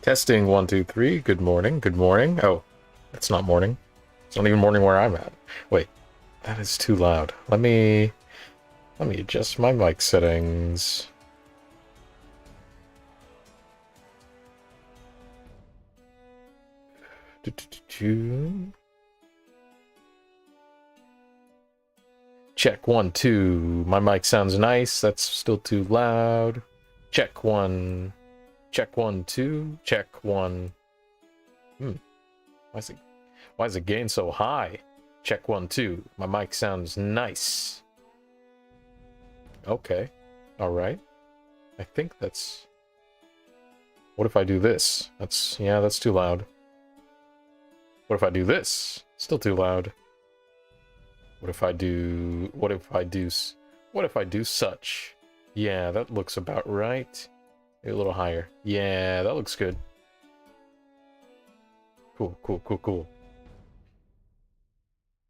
Testing 1, 2, 3. Good morning. Good morning. Oh, it's not morning. It's not even morning where I'm at. Wait, that is too loud. Let me adjust my mic settings. Check 1, 2. My mic sounds nice. That's still too loud. Check 1. Check 1, 2. Check 1. Why is the gain so high? Check 1, 2. My mic sounds nice. Okay. Alright. I think that's... What if I do this? That's too loud. What if I do this? Still too loud. What if I do such? Yeah, that looks about right. Maybe a little higher. Yeah, that looks good. Cool.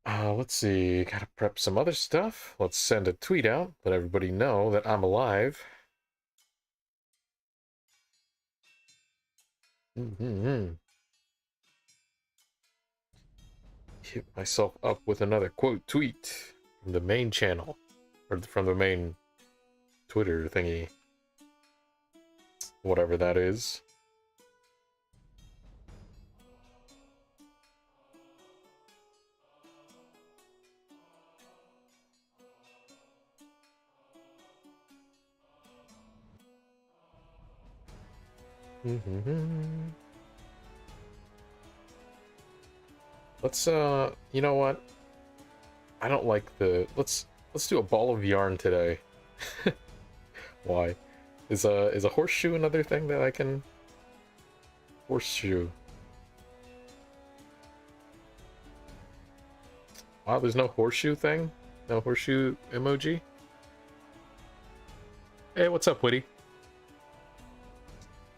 Let's see. Gotta prep some other stuff. Let's send a tweet out. Let everybody know that I'm alive. Hit myself up with another quote tweet from the main channel. Or from the main Twitter thingy. Whatever that is. Let's you know what? I don't like the let's do a ball of yarn today. Why? Is a horseshoe another thing that I can horseshoe? Wow, there's no horseshoe thing? No horseshoe emoji? Hey, what's up, Witty?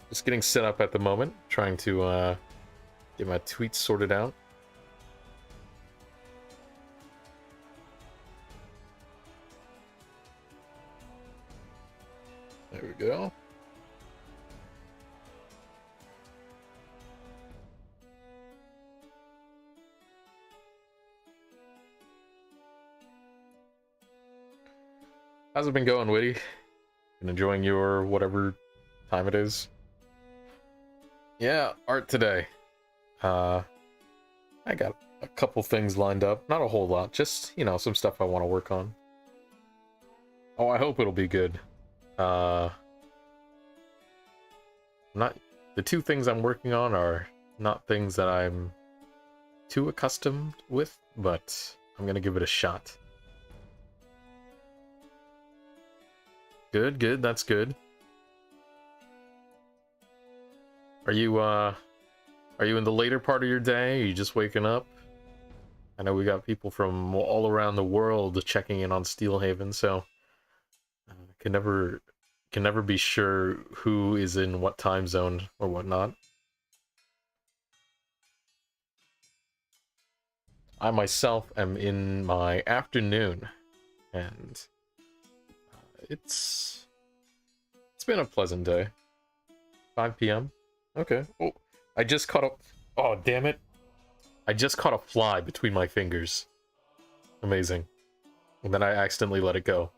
Just getting set up at the moment, trying to get my tweets sorted out. There we go. How's it been going, Witty? Been enjoying your whatever time it is? Yeah, art today. I got a couple things lined up. Not a whole lot, just, you know, some stuff I want to work on. Oh, I hope it'll be good. Not the two things I'm working on are not things that I'm too accustomed with, but I'm gonna give it a shot. Good, that's good. Are you in the later part of your day? Are you just waking up? I know we got people from all around the world checking in on Steelhaven, so can never be sure who is in what time zone or whatnot. I myself am in my afternoon, and it's been a pleasant day. 5 p.m. Okay. Oh, I just caught a... Oh, damn it. I just caught a fly between my fingers. Amazing. And then I accidentally let it go.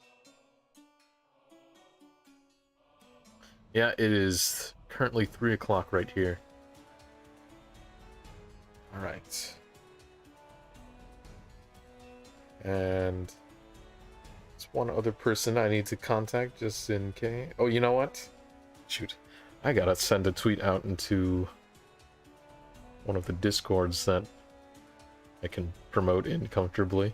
Yeah, it is currently 3 o'clock right here. Alright. And... there's one other person I need to contact just in case. Oh, you know what? Shoot. I gotta send a tweet out into one of the discords that I can promote in comfortably.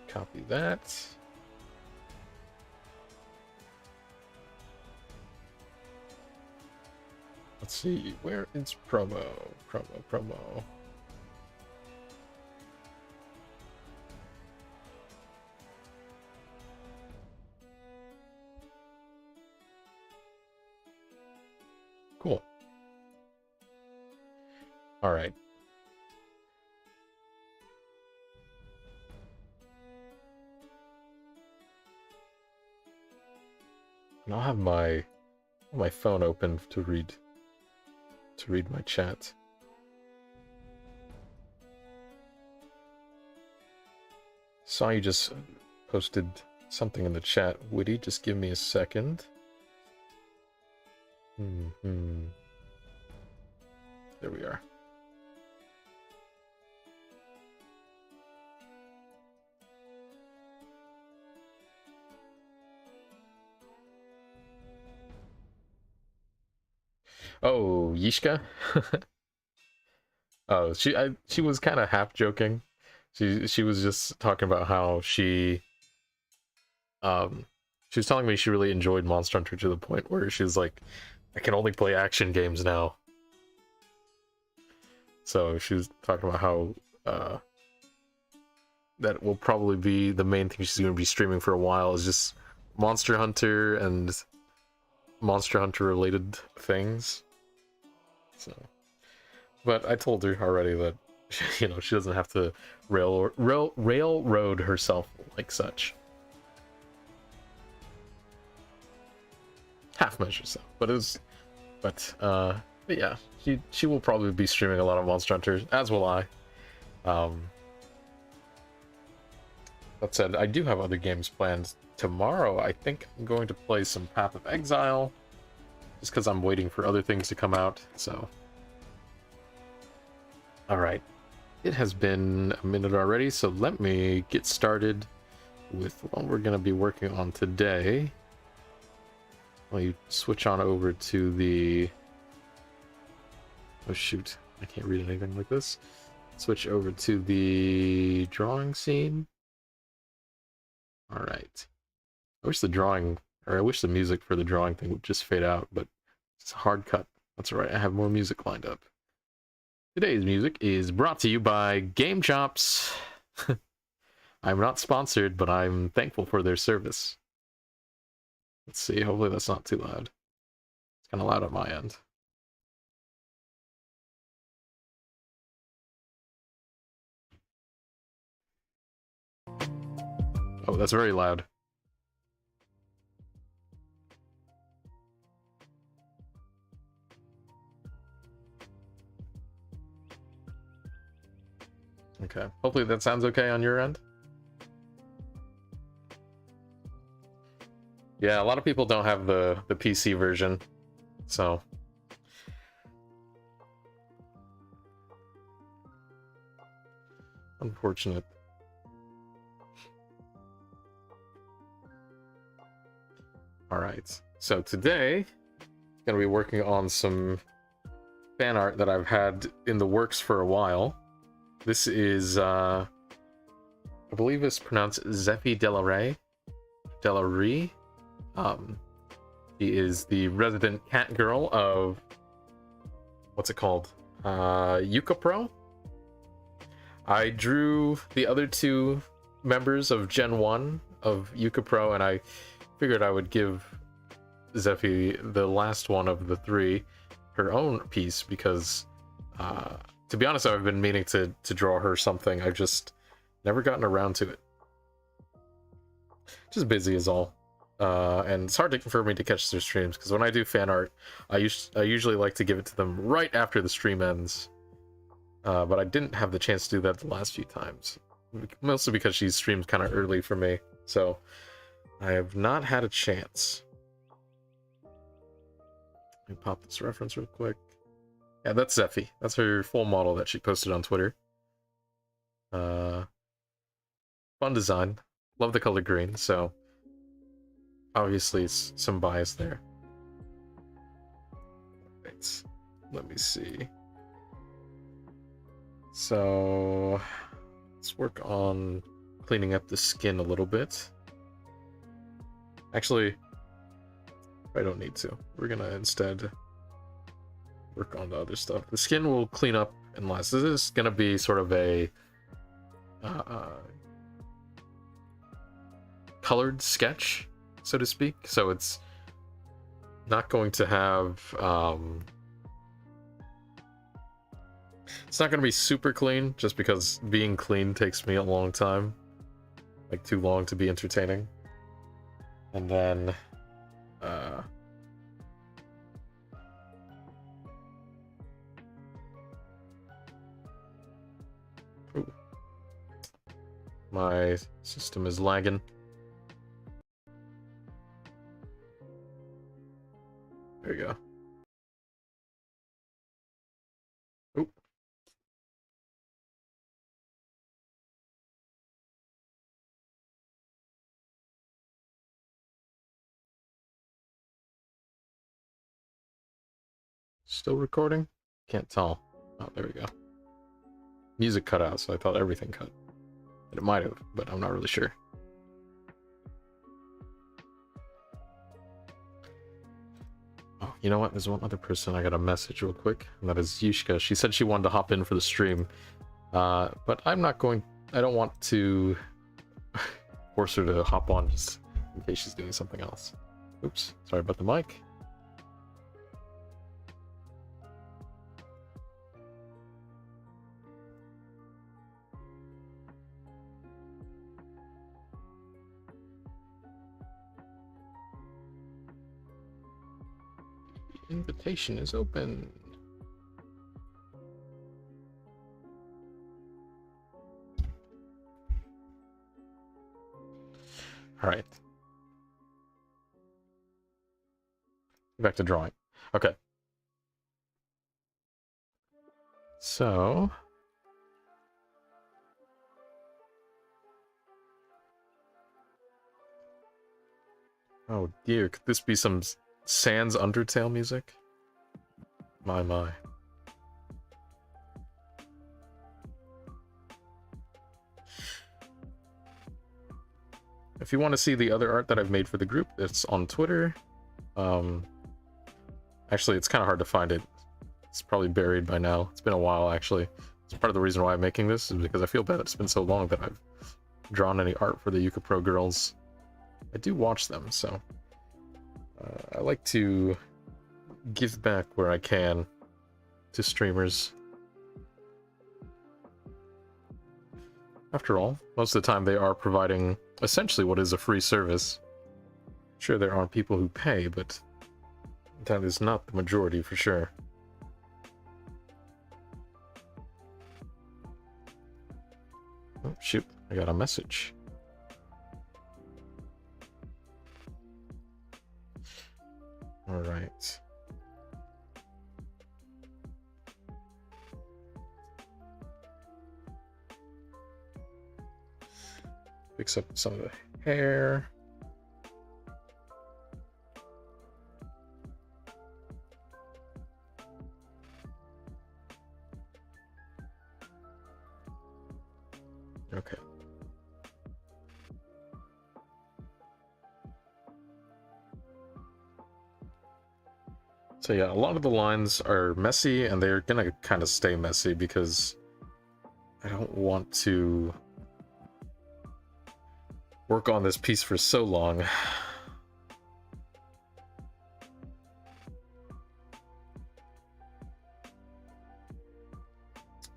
Copy that. Let's see, where is promo? Promo. Cool. All right. And I'll have my phone open to read my chat. Saw you just posted something in the chat, Witty. Just give me a second. There we are. Oh, Yishka? Oh, she was kind of half joking. She was just talking about how she was telling me she really enjoyed Monster Hunter to the point where she was like, I can only play action games now. So she was talking about how that will probably be the main thing she's going to be streaming for a while, is just Monster Hunter and Monster Hunter related things. So, but I told her already that, you know, she doesn't have to railroad herself like such. Half measure so, but yeah, she will probably be streaming a lot of Monster Hunter, as will I. That said, I do have other games planned. Tomorrow, I think I'm going to play some Path of Exile, just because I'm waiting for other things to come out, so. Alright, it has been a minute already, so let me get started with what we're going to be working on today. Let me switch on over to the... Oh shoot, I can't read anything like this. Switch over to the drawing scene. Alright. I wish the drawing, or I wish the music for the drawing thing would just fade out, but it's a hard cut. That's alright, I have more music lined up. Today's music is brought to you by Game Chops. I'm not sponsored, but I'm thankful for their service. Let's see, hopefully that's not too loud. It's kind of loud on my end. Oh, that's very loud. Okay, hopefully that sounds okay on your end. Yeah, a lot of people don't have the PC version, so... Unfortunate. Alright, so today, I'm going to be working on some fan art that I've had in the works for a while. This is, I believe it's pronounced Zeffy Delarey. He is the resident Catgirl of, what's it called? Yuka Pro? I drew the other two members of Gen 1 of Yuka Pro, and I figured I would give Zeffy, the last one of the three, her own piece, because, to be honest, I've been meaning to draw her something. I've just never gotten around to it. Just busy is all. And it's hard for me to catch their streams, because when I do fan art, I usually like to give it to them right after the stream ends. But I didn't have the chance to do that the last few times. Mostly because she streams kind of early for me. So I have not had a chance. Let me pop this reference real quick. Yeah, that's Zeffy. That's her full model that she posted on Twitter. Fun design. Love the color green, so obviously it's some bias there. Right. Let me see. So let's work on cleaning up the skin a little bit. Actually, I don't need to. We're gonna instead work on the other stuff. The skin will clean up in less. This is gonna be sort of a colored sketch, so to speak. So it's not going to have it's not going to be super clean, just because being clean takes me a long time, like too long to be entertaining. And then Ooh. My system is lagging. There you go. Oop. Still recording? Can't tell. Oh, there we go. Music cut out, so I thought everything cut. And it might have, but I'm not really sure. Oh, you know what? There's one other person I got a message real quick, and that is Yushka. She said she wanted to hop in for the stream, but I'm not going. I don't want to force her to hop on just in case she's doing something else. Oops, sorry about the mic. Invitation is open. All right. Back to drawing. Okay. So. Oh dear, could this be some Sans Undertale music? My. If you want to see the other art that I've made for the group, it's on Twitter. Actually, it's kind of hard to find it. It's probably buried by now. It's been a while, actually. It's part of the reason why I'm making this, is because I feel bad it's been so long that I've drawn any art for the Yuka Pro girls. I do watch them, so I like to give back where I can to streamers. After all, most of the time they are providing essentially what is a free service. Sure, there are people who pay, but that is not the majority for sure. Oh, shoot, I got a message. All right. Fix up some of the hair. Okay. So yeah, a lot of the lines are messy, and they're gonna kind of stay messy because I don't want to work on this piece for so long.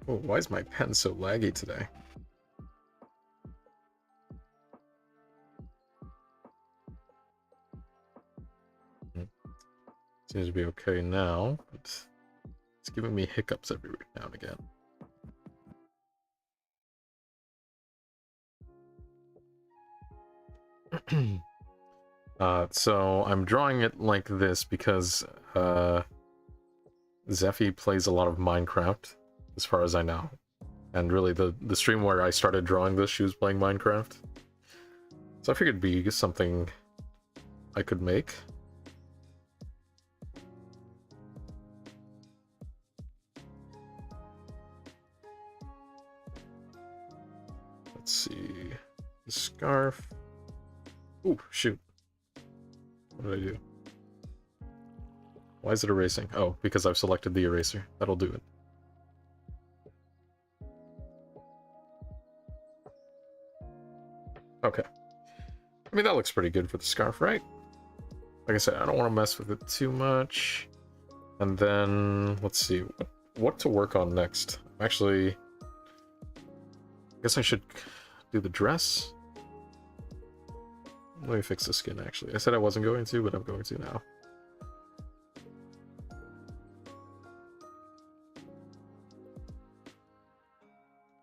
Oh, why is my pen so laggy today? Seems to be okay now, but it's giving me hiccups every now and again. So I'm drawing it like this because Zephy plays a lot of Minecraft, as far as I know. And really, the stream where I started drawing this, she was playing Minecraft. So I figured it'd be something I could make. Let's see. The scarf. Ooh, shoot. What did I do? Why is it erasing? Oh, because I've selected the eraser. That'll do it. Okay. I mean, that looks pretty good for the scarf, right? Like I said, I don't want to mess with it too much. And then, let's see, what to work on next. Actually, I guess I should do the dress. Let me fix the skin, actually. I said I wasn't going to, but I'm going to now.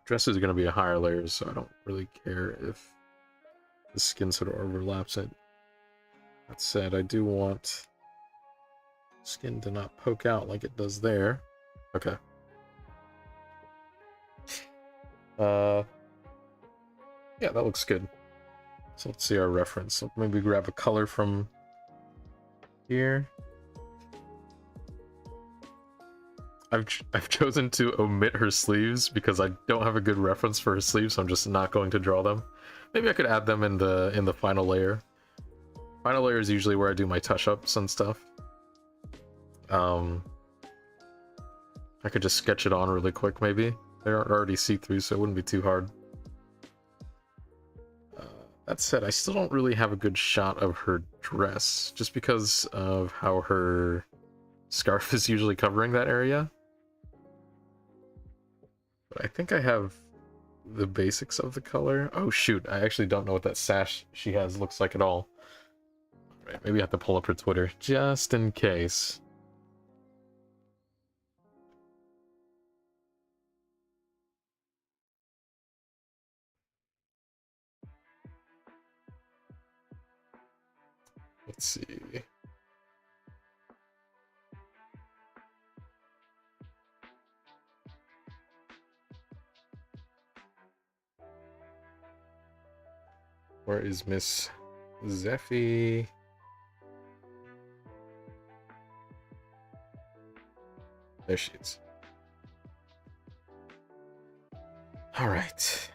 Dress is going to be a higher layer, so I don't really care if the skin sort of overlaps it. That said, I do want skin to not poke out like it does there. Okay. Yeah, that looks good. So let's see our reference. So maybe grab a color from here. I've chosen to omit her sleeves because I don't have a good reference for her sleeves, so I'm just not going to draw them. Maybe I could add them in the final layer. Final layer is usually where I do my touch-ups and stuff. I could just sketch it on really quick, maybe. They're already see-through, so it wouldn't be too hard. That said, I still don't really have a good shot of her dress, just because of how her scarf is usually covering that area. But I think I have the basics of the color. Oh shoot, I actually don't know what that sash she has looks like at all. Alright, maybe I have to pull up her Twitter, just in case. Let's see. Where is Miss Zeffy? There she is. Alright.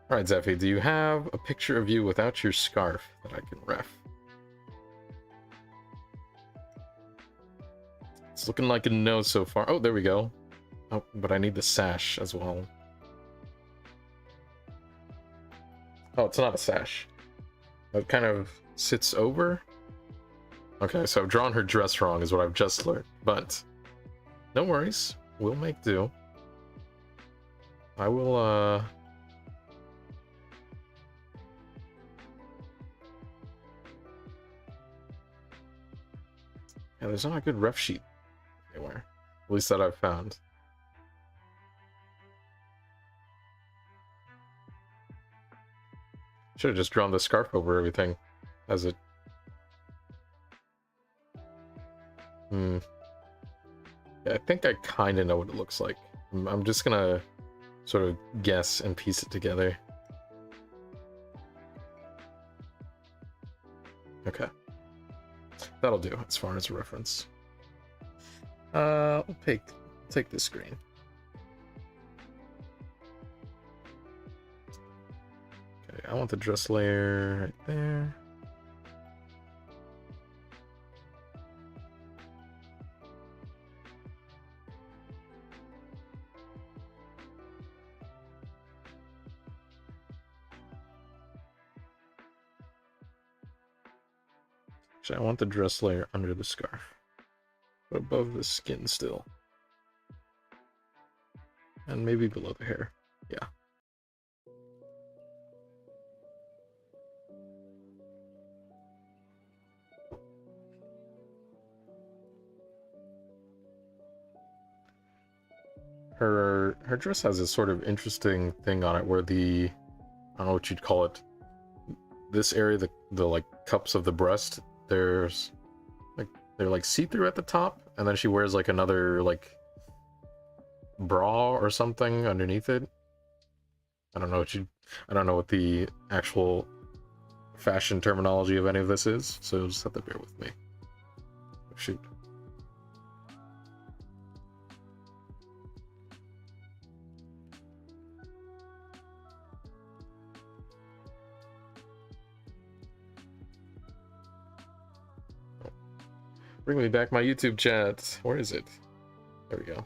Alright, Zeffy, do you have a picture of you without your scarf that I can ref? It's looking like a no so far. Oh, there we go. Oh, but I need the sash as well. Oh, it's not a sash. It kind of sits over. Okay, so I've drawn her dress wrong is what I've just learned. But no worries. We'll make do. I will, yeah, there's not a good ref sheet anywhere. At least that I've found. Should have just drawn the scarf over everything as it. Yeah, I think I kind of know what it looks like. I'm just gonna sort of guess and piece it together. Okay. That'll do as far as a reference. We'll take this screen. Okay, I want the dress layer right there. Actually, I want the dress layer under the scarf, but above the skin still. And maybe below the hair. Yeah. Her dress has this sort of interesting thing on it where the, I don't know what you'd call it, this area, the like cups of the breast, they're like see-through at the top, and then she wears like another like bra or something underneath it. I don't know what the actual fashion terminology of any of this is, so you'll just have to bear with me. Oh, shoot. Bring me back my YouTube chat. Where is it? There we go.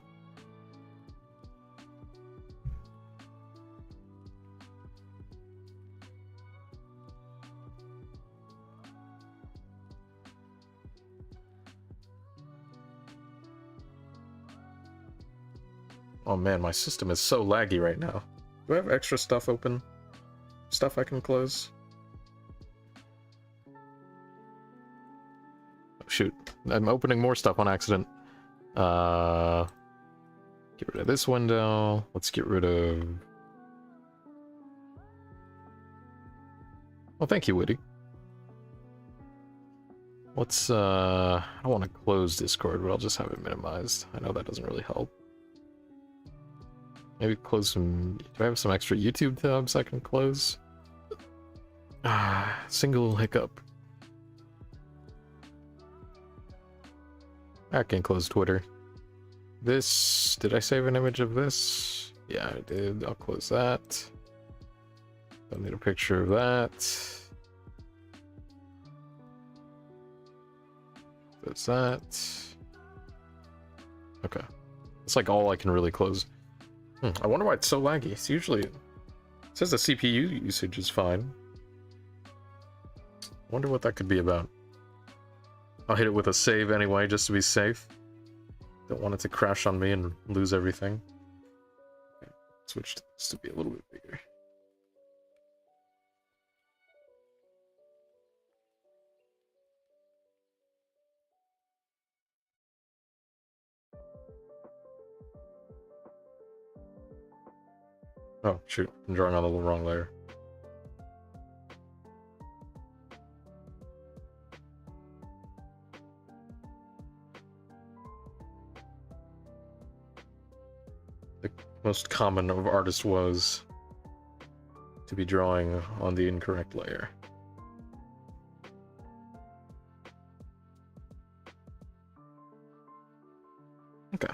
Oh man, my system is so laggy right now. Do I have extra stuff open? Stuff I can close? I'm opening more stuff on accident. Get rid of this window. Let's get rid of... Well, thank you, Witty. Let's, I don't want to close Discord, but I'll just have it minimized. I know that doesn't really help. Maybe close some... Do I have some extra YouTube tabs I can close? Single hiccup. I can close Twitter. This... Did I save an image of this? Yeah, I did. I'll close that. Don't need a picture of that. Close that. Okay. It's like all I can really close. I wonder why it's so laggy. It's usually... It says the CPU usage is fine. I wonder what that could be about. I'll hit it with a save anyway, just to be safe. Don't want it to crash on me and lose everything. Okay. Switch this to be a little bit bigger. Oh, shoot. I'm drawing on the wrong layer. The most common of artist woes to be drawing on the incorrect layer. Okay.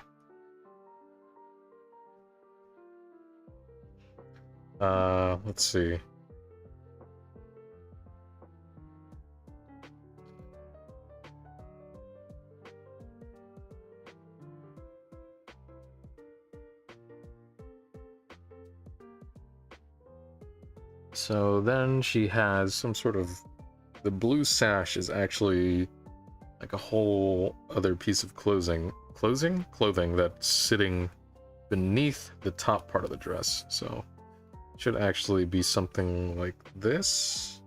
Let's see. So then she has some sort of... The blue sash is actually like a whole other piece of clothing that's sitting beneath the top part of the dress. So it should actually be something like this.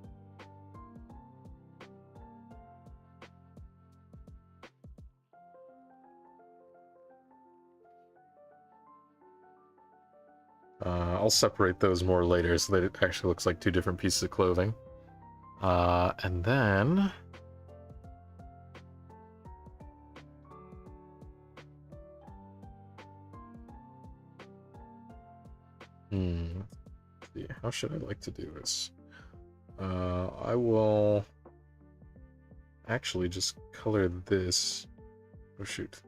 I'll separate those more later so that it actually looks like two different pieces of clothing. And then... Let's see, how should I like to do this? I will actually just color this. Oh shoot.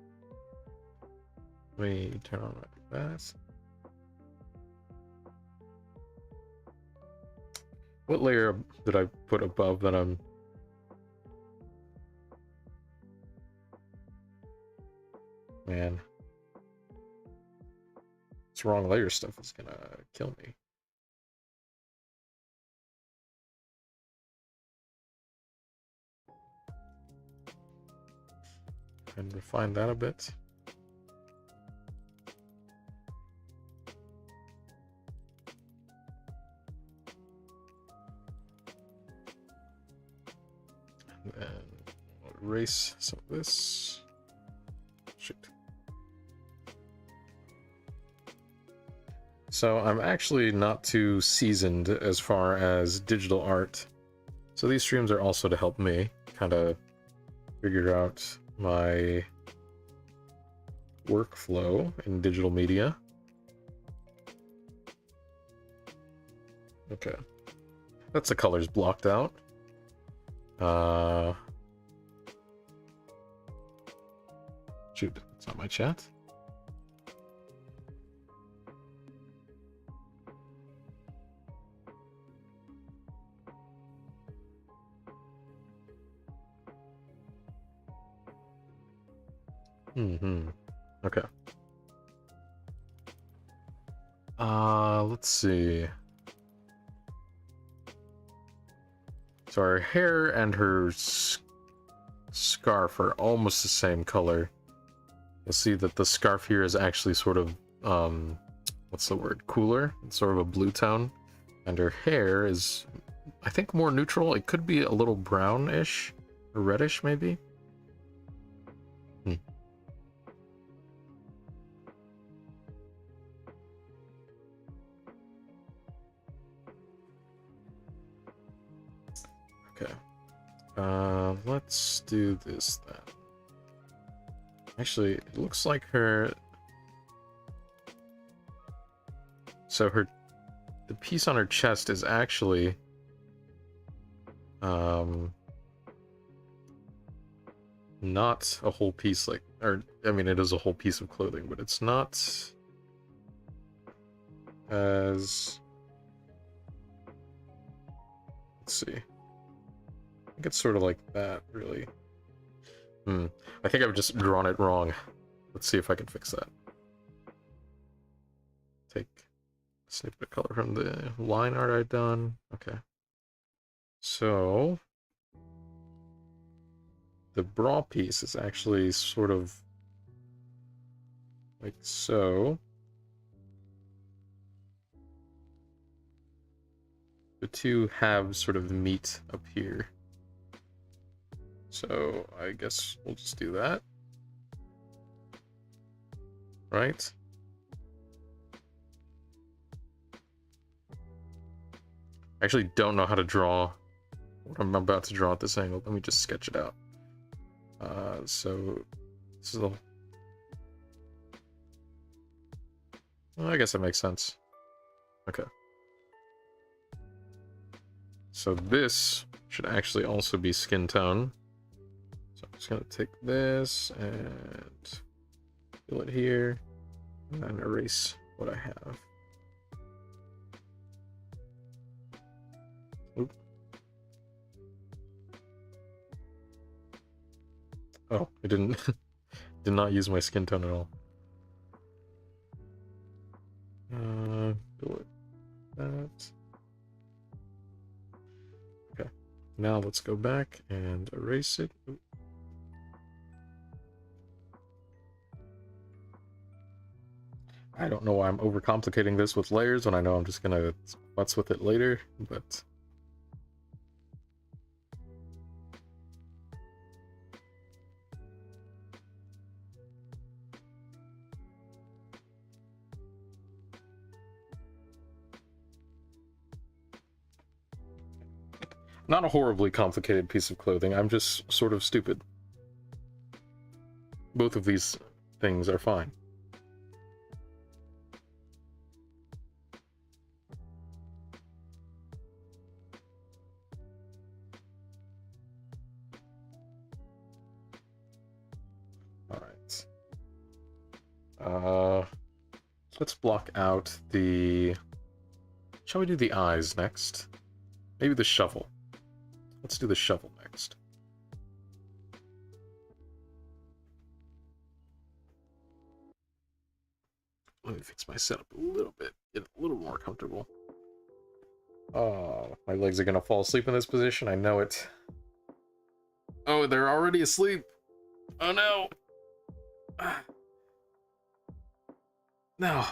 Let me turn on that. What layer did I put above that I'm... Man. This wrong layer stuff is gonna kill me. And refine that a bit. And then I'll erase some of this. Shoot. So I'm actually not too seasoned as far as digital art. So these streams are also to help me kind of figure out my workflow in digital media. Okay. That's the colors blocked out. Shoot, it's not my chat. Okay. Let's see. So her hair and her scarf are almost the same color. You'll see that the scarf here is actually sort of, what's the word? Cooler. It's sort of a blue tone. And her hair is, I think, more neutral. It could be a little brownish or reddish, maybe. let's do this then. Actually, it looks like her... So the piece on her chest is actually... not a whole piece like... Or, I mean, it is a whole piece of clothing, but it's not... as... Let's see. I think it's sort of like that, really. I think I've just drawn it wrong. Let's see if I can fix that. Take a snippet of color from the line art I've done. Okay. So... the bra piece is actually sort of... like so. The two halves sort of meet up here. So I guess we'll just do that. Right? I actually don't know how to draw what I'm about to draw at this angle. Let me just sketch it out. So this is a... well, I guess that makes sense. Okay. So this should actually also be skin tone. So I'm just gonna take this and fill it here, and then erase what I have. Oop. Oh, I did not use my skin tone at all. Do it. That. Okay. Now let's go back and erase it. Oop. I don't know why I'm overcomplicating this with layers when I know I'm just gonna futz with it later, but... not a horribly complicated piece of clothing, I'm just sort of stupid. Both of these things are fine. Alright. Let's block out the... shall we do the eyes next? Maybe the shovel. Let's do the shovel next. Let me fix my setup a little bit, get a little more comfortable. Oh, my legs are gonna fall asleep in this position, I know it. Oh, they're already asleep! Oh no! No!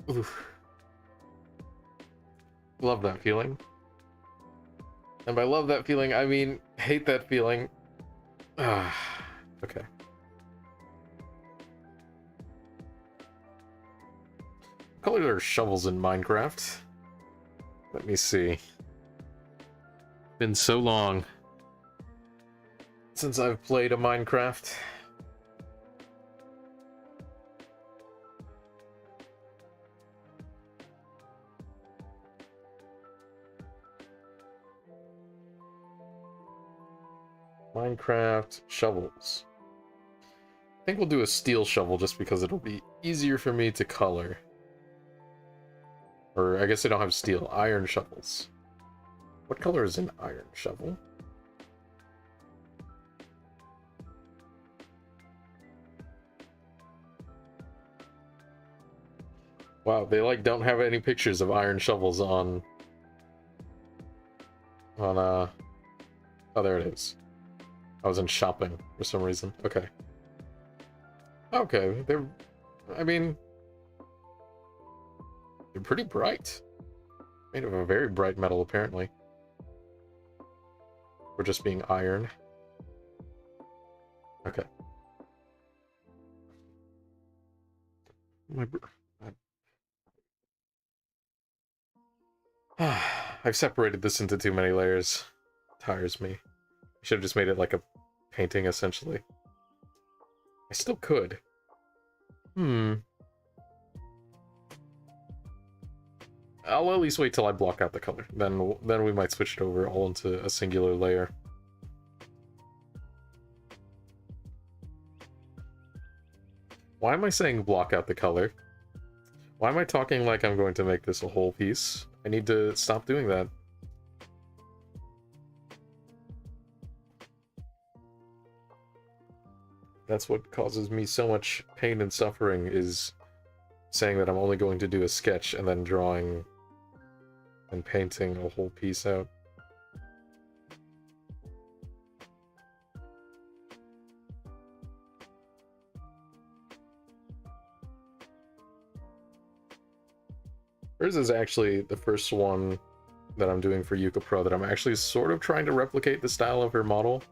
Oof. Love that feeling. And by love that feeling, I mean hate that feeling. Okay. What color are shovels in Minecraft? Let me see. Been so long since I've played a Minecraft. Minecraft shovels. I think we'll do a steel shovel just because it'll be easier for me to color. Or I guess I don't have steel. Iron shovels. What color is an iron shovel? Wow, they like don't have any pictures of iron shovels on oh, there it is. I was in shopping for some reason. Okay. Okay, I mean, they're pretty bright. Made of a very bright metal, apparently. Or just being iron. Okay. I've separated this into too many layers. tires me. I should have just made it like a painting, essentially. I still could. I'll at least wait till I block out the color. Then we might switch it over all into a singular layer. Why am I saying block out the color? Why am I talking like I'm going to make this a whole piece? I need to stop doing that. That's what causes me so much pain and suffering, is saying that I'm only going to do a sketch and then drawing and painting a whole piece out. Hers is actually the first one that I'm doing for Yuka Pro that I'm actually sort of trying to replicate the style of her model.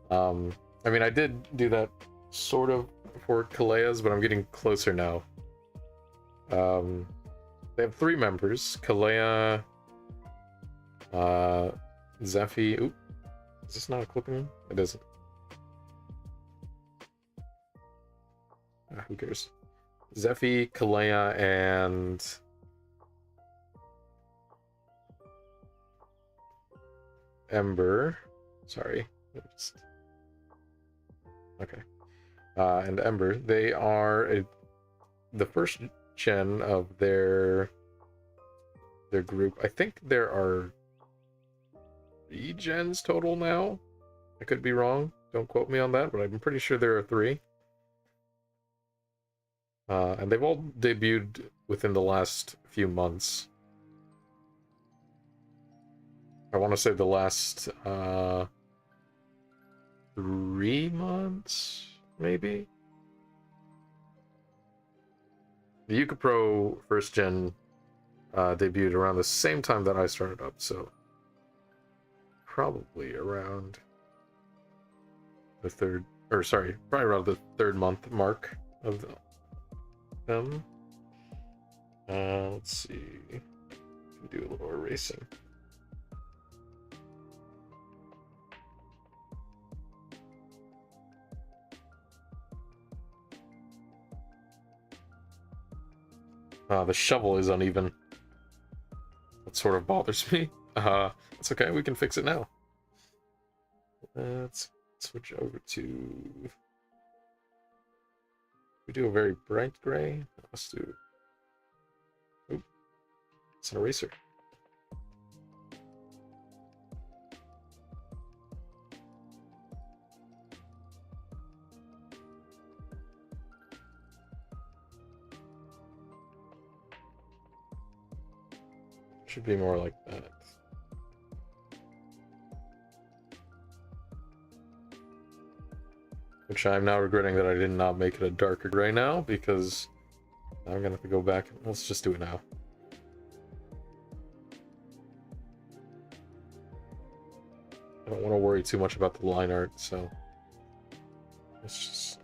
I mean, I did do that sort of for Kalea's, but I'm getting closer now. They have 3 members: Kalea, Zephy. Oop, is this not a clipping? It isn't. Who cares? Zephy, Kalea, and Ember. Sorry. Okay. And Ember. They are the first gen of their group. I think there are 3 gens total now. I could be wrong. Don't quote me on that, but I'm pretty sure there are 3. And they've all debuted within the last few months. I want to say the last 3 months, maybe? The Yuka Pro first gen debuted around the same time that I started up, so probably around the probably around the 3rd month mark of them. Let's see. Do a little erasing. the shovel is uneven. That sort of bothers me. It's okay, we can fix it now. Let's switch over to... We do a very bright gray. Let's do... Oop. It's an eraser. Should be more like that. Which I'm now regretting that I did not make it a darker gray now, because I'm gonna have to go back. Let's just do it now. I don't want to worry too much about the line art, so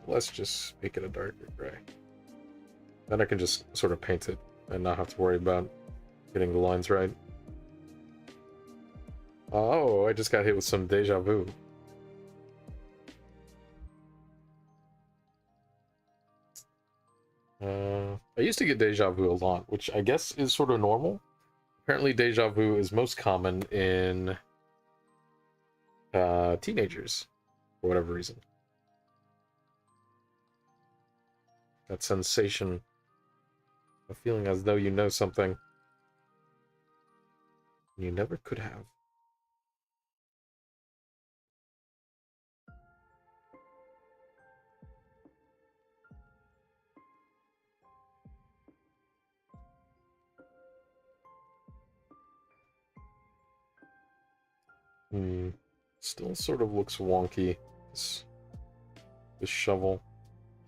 let's just make it a darker gray. Then I can just sort of paint it and not have to worry about getting the lines right. Oh, I just got hit with some deja vu. I used to get deja vu a lot, which I guess is sort of normal. Apparently deja vu is most common in teenagers, for whatever reason. That sensation of feeling as though you know something you never could have. Still sort of looks wonky, this shovel.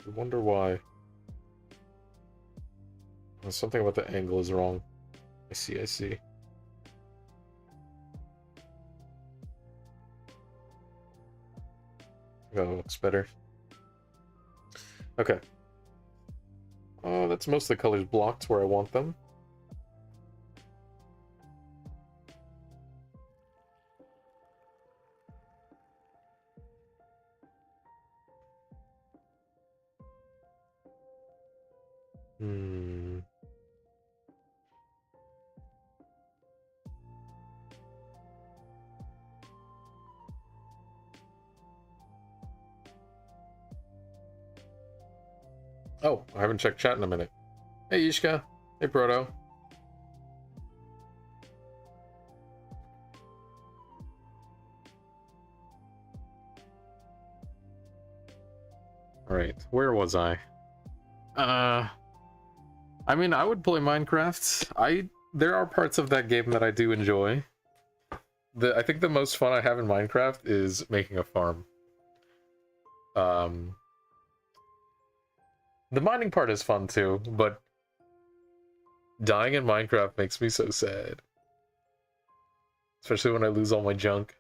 I wonder why. Something about the angle is wrong. I see. Oh, looks better. Okay. That's most of the colors blocked where I want them. Hmm. Oh, I haven't checked chat in a minute. Hey, Ishka. Hey, Proto. Alright, where was I? I mean, I would play Minecraft. There are parts of that game that I do enjoy. I think the most fun I have in Minecraft is making a farm. The mining part is fun too, but dying in Minecraft makes me so sad. Especially when I lose all my junk.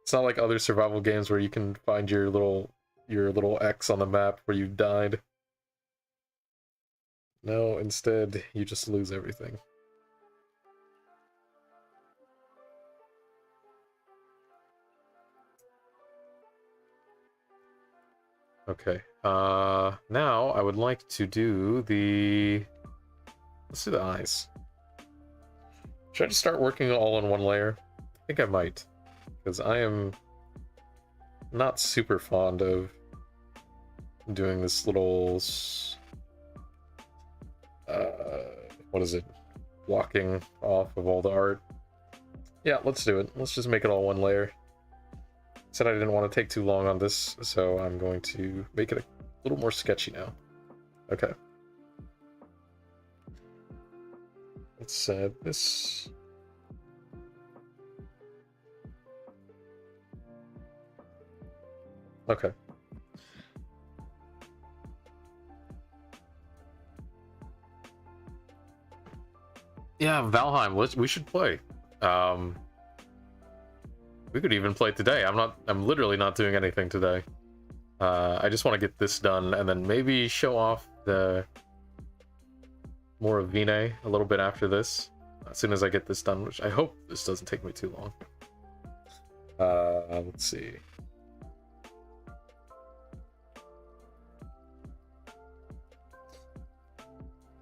It's not like other survival games where you can find your little X on the map where you died. No, instead, you just lose everything. Okay, now I would like to do let's do the eyes. Should I just start working all in one layer? I think I might, because I am not super fond of doing this little, what is it? Blocking off of all the art. Yeah, let's do it. Let's just make it all one layer. Said I didn't want to take too long on this, so I'm going to make it a little more sketchy now. Okay. Let's set this. Okay. Yeah, Valheim. We should play. We could even play today. I'm literally not doing anything today. I just want to get this done and then maybe show off the more of Vine a little bit after this. As soon as I get this done, which I hope this doesn't take me too long. Let's see.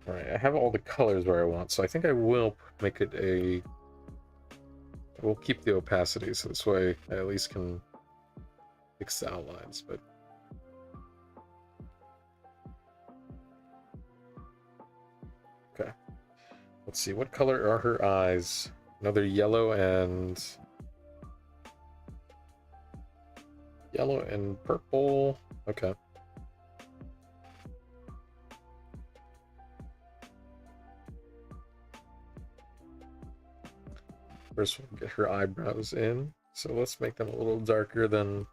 Alright, I have all the colors where I want, so I think I will make it we'll keep the opacity, so this way I at least can fix the outlines, but... Okay. Let's see, what color are her eyes? Another yellow and purple. Okay. First we'll get her eyebrows in. So let's make them a little darker than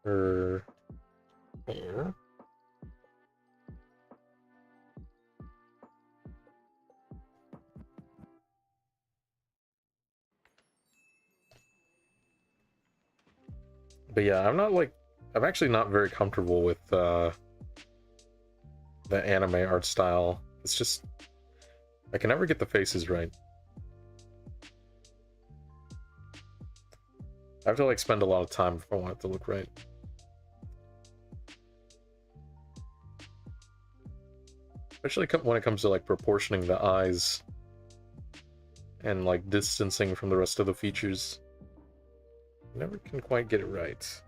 her hair. But yeah, I'm actually not very comfortable with the anime art style. It's just, I can never get the faces right. I have to like spend a lot of time if I want it to look right. Especially when it comes to like proportioning the eyes and like distancing from the rest of the features. Never can quite get it right.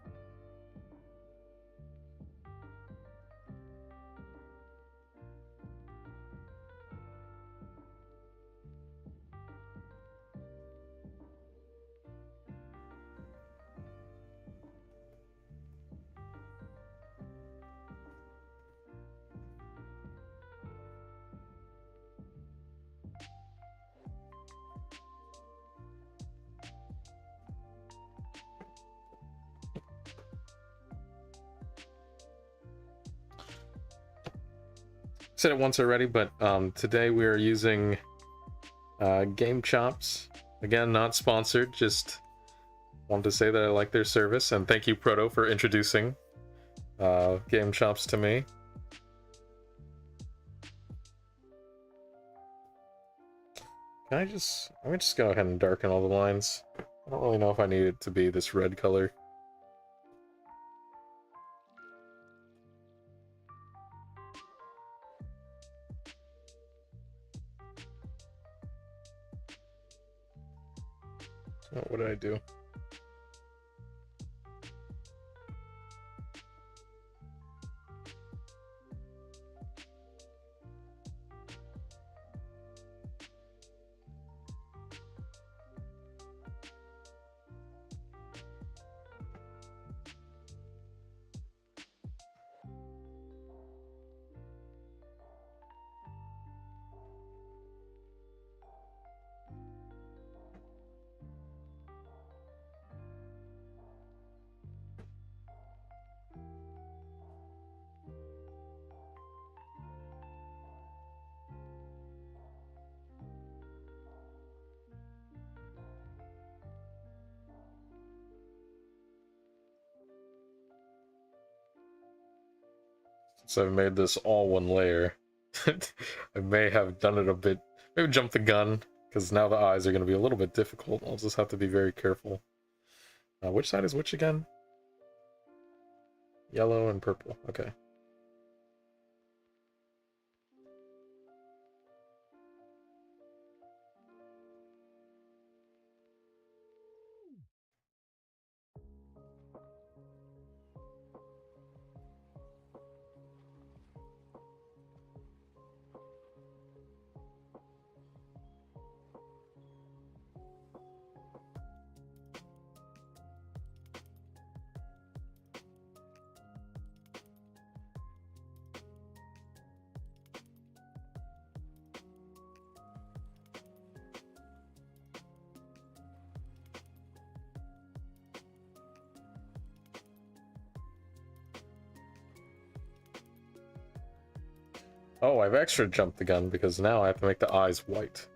Said it once already, but today we are using Game Chops. Again, not sponsored, just wanted to say that I like their service, and thank you, Proto, for introducing Game Chops to me. I'm gonna just go ahead and darken all the lines. I don't really know if I need it to be this red color. Oh, what did I do? So I've made this all one layer. I may have done it a bit, maybe jump the gun, because now the eyes are going to be a little bit difficult. I'll just have to be very careful. Which side is which again? Yellow and purple, okay. Oh, I've extra jumped the gun because now I have to make the eyes white.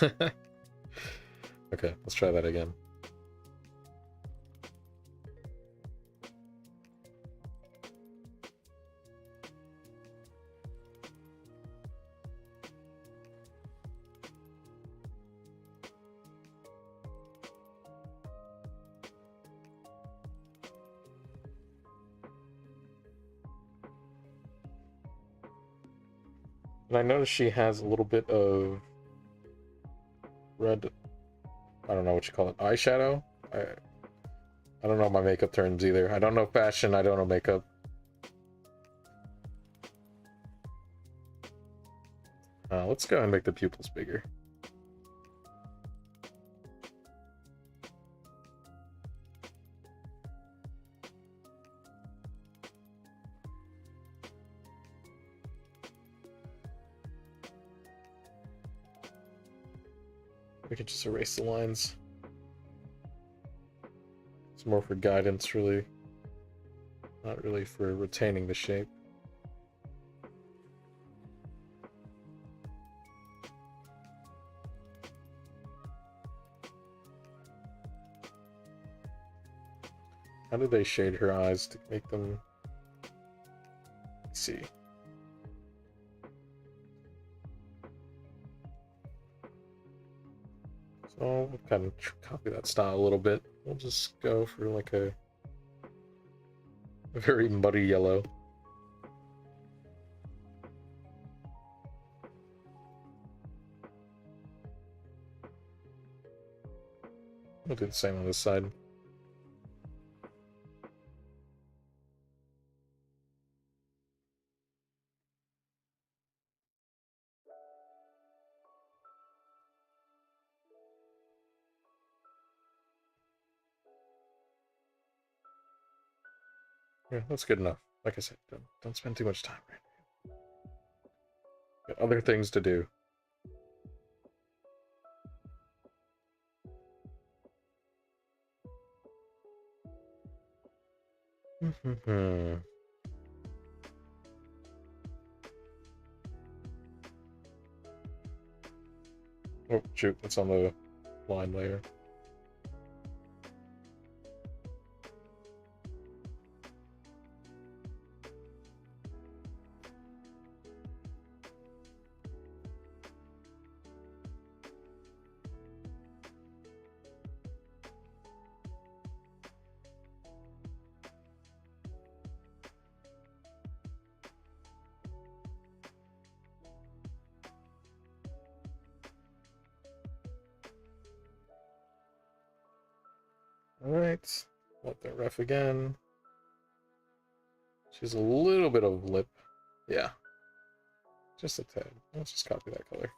Okay, let's try that again. And I noticed she has a little bit of red, I don't know what you call it, eyeshadow? I don't know my makeup terms either. I don't know fashion, I don't know makeup. Let's go and make the pupils bigger. We could just erase the lines. It's more for guidance, really. Not really for retaining the shape. How do they shade her eyes to make them... Let's see. So we'll kind of copy that style a little bit. We'll just go for like a very muddy yellow. We'll do the same on this side. Yeah, that's good enough. Like I said, don't spend too much time right now. Got other things to do. Oh, shoot, that's on the line layer. Alright. Let that ref again. She's a little bit of lip. Yeah. Just a tad. Let's just copy that color.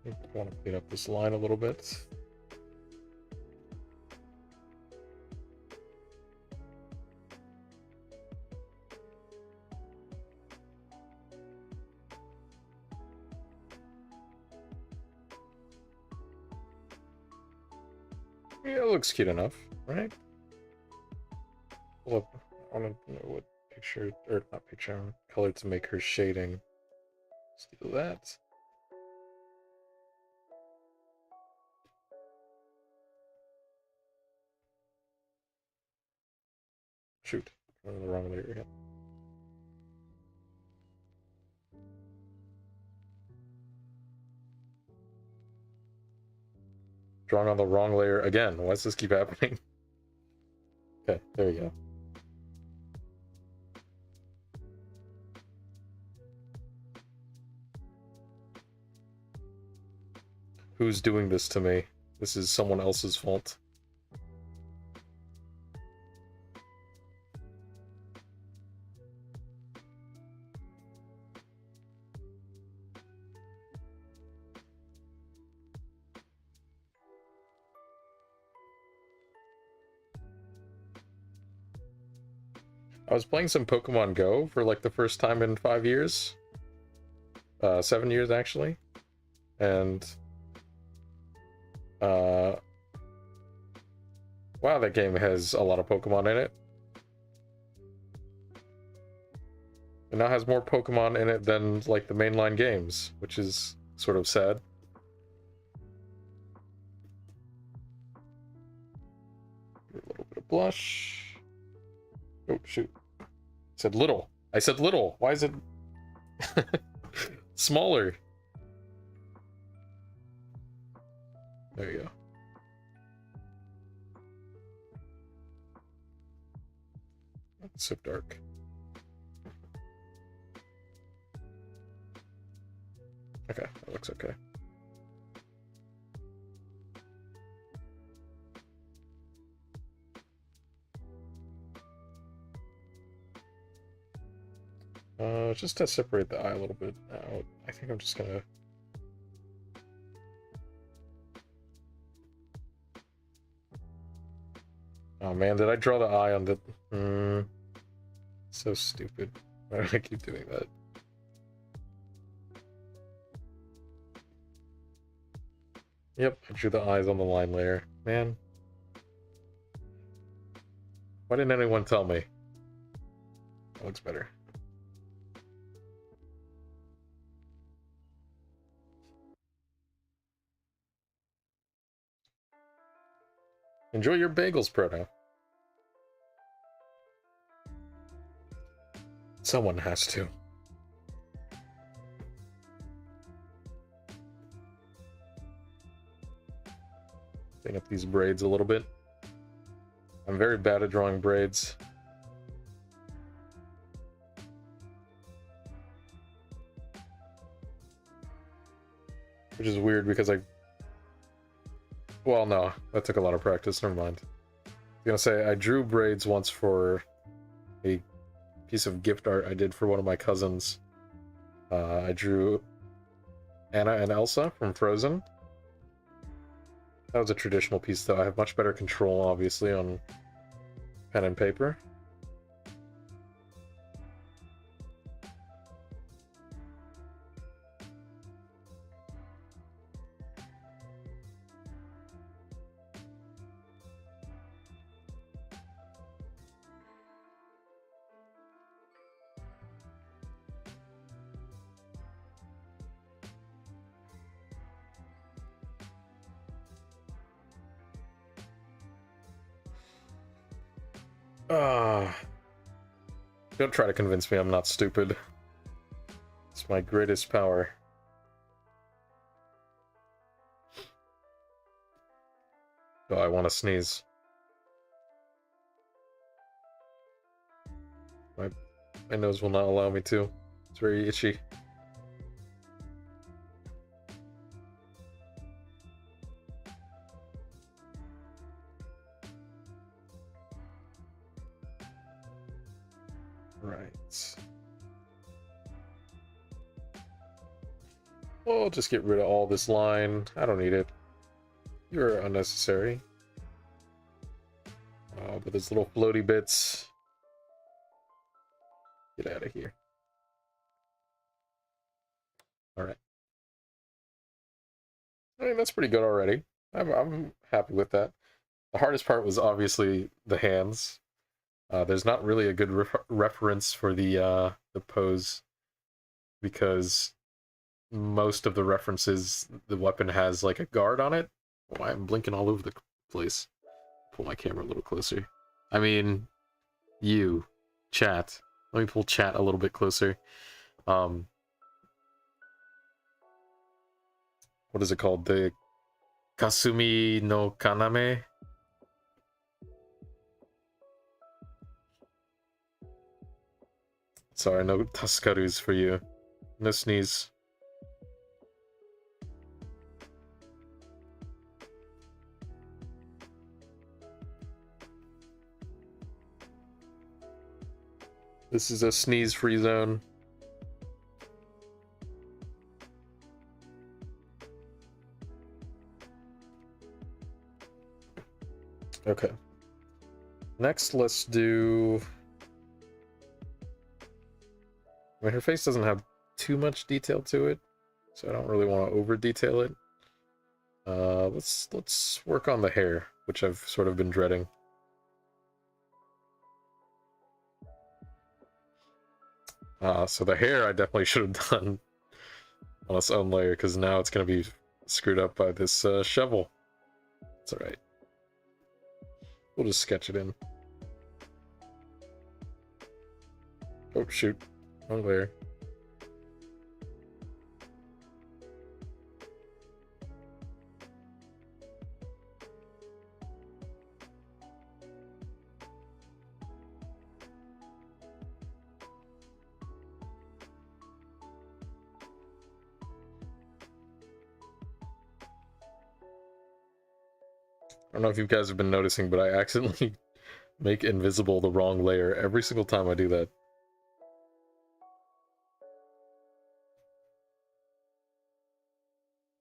I want to clean up this line a little bit. Yeah, it looks cute enough, right? Well, I want to know what picture, or not picture, color to make her shading. Let's do that. Shoot, I'm on the wrong layer again. Drawing on the wrong layer again. Why does this keep happening? Okay, there we go. Who's doing this to me? This is someone else's fault. I was playing some Pokemon Go for like the first time in 5 years. 7 years actually. And wow, that game has a lot of Pokemon in it. It now has more Pokemon in it than like the mainline games, which is sort of sad. A little bit of blush. Oh shoot. I said little. I said little. Why is it smaller? There you go. That's so dark. Okay, that looks okay. Just to separate the eye a little bit out, I think I'm just gonna... Oh man, did I draw the eye on the... So stupid. Why do I keep doing that? Yep, I drew the eyes on the line layer. Man. Why didn't anyone tell me? That looks better. Enjoy your bagels, Proto. Someone has to. Clean up these braids a little bit. I'm very bad at drawing braids. Which is weird because well, no, that took a lot of practice, never mind. I was gonna say, I drew braids once for a piece of gift art I did for one of my cousins. I drew Anna and Elsa from Frozen. That was a traditional piece, though. I have much better control, obviously, on pen and paper. Don't try to convince me I'm not stupid. It's my greatest power. Oh, I want to sneeze. My nose will not allow me to. It's very itchy. Right. We'll just get rid of all this line. I don't need it. You're unnecessary. But those little floaty bits. Get out of here. Alright. I mean, that's pretty good already. I'm happy with that. The hardest part was obviously the hands. There's not really a good reference for the pose, because most of the references, the weapon has like a guard on it. Oh, I'm blinking all over the place. Pull my camera a little closer. I mean, you, chat. Let me pull chat a little bit closer. What is it called? The Kasumi no Kaname? Sorry, no Taskaru's for you. No sneeze. This is a sneeze-free zone. Okay. Next, let's do... I mean, her face doesn't have too much detail to it, so I don't really want to over-detail it. Let's work on the hair, which I've sort of been dreading. So the hair I definitely should have done on its own layer, because now it's going to be screwed up by this shovel. It's alright. We'll just sketch it in. Oh, shoot. Wrong layer. I don't know if you guys have been noticing, but I accidentally make invisible the wrong layer every single time I do that.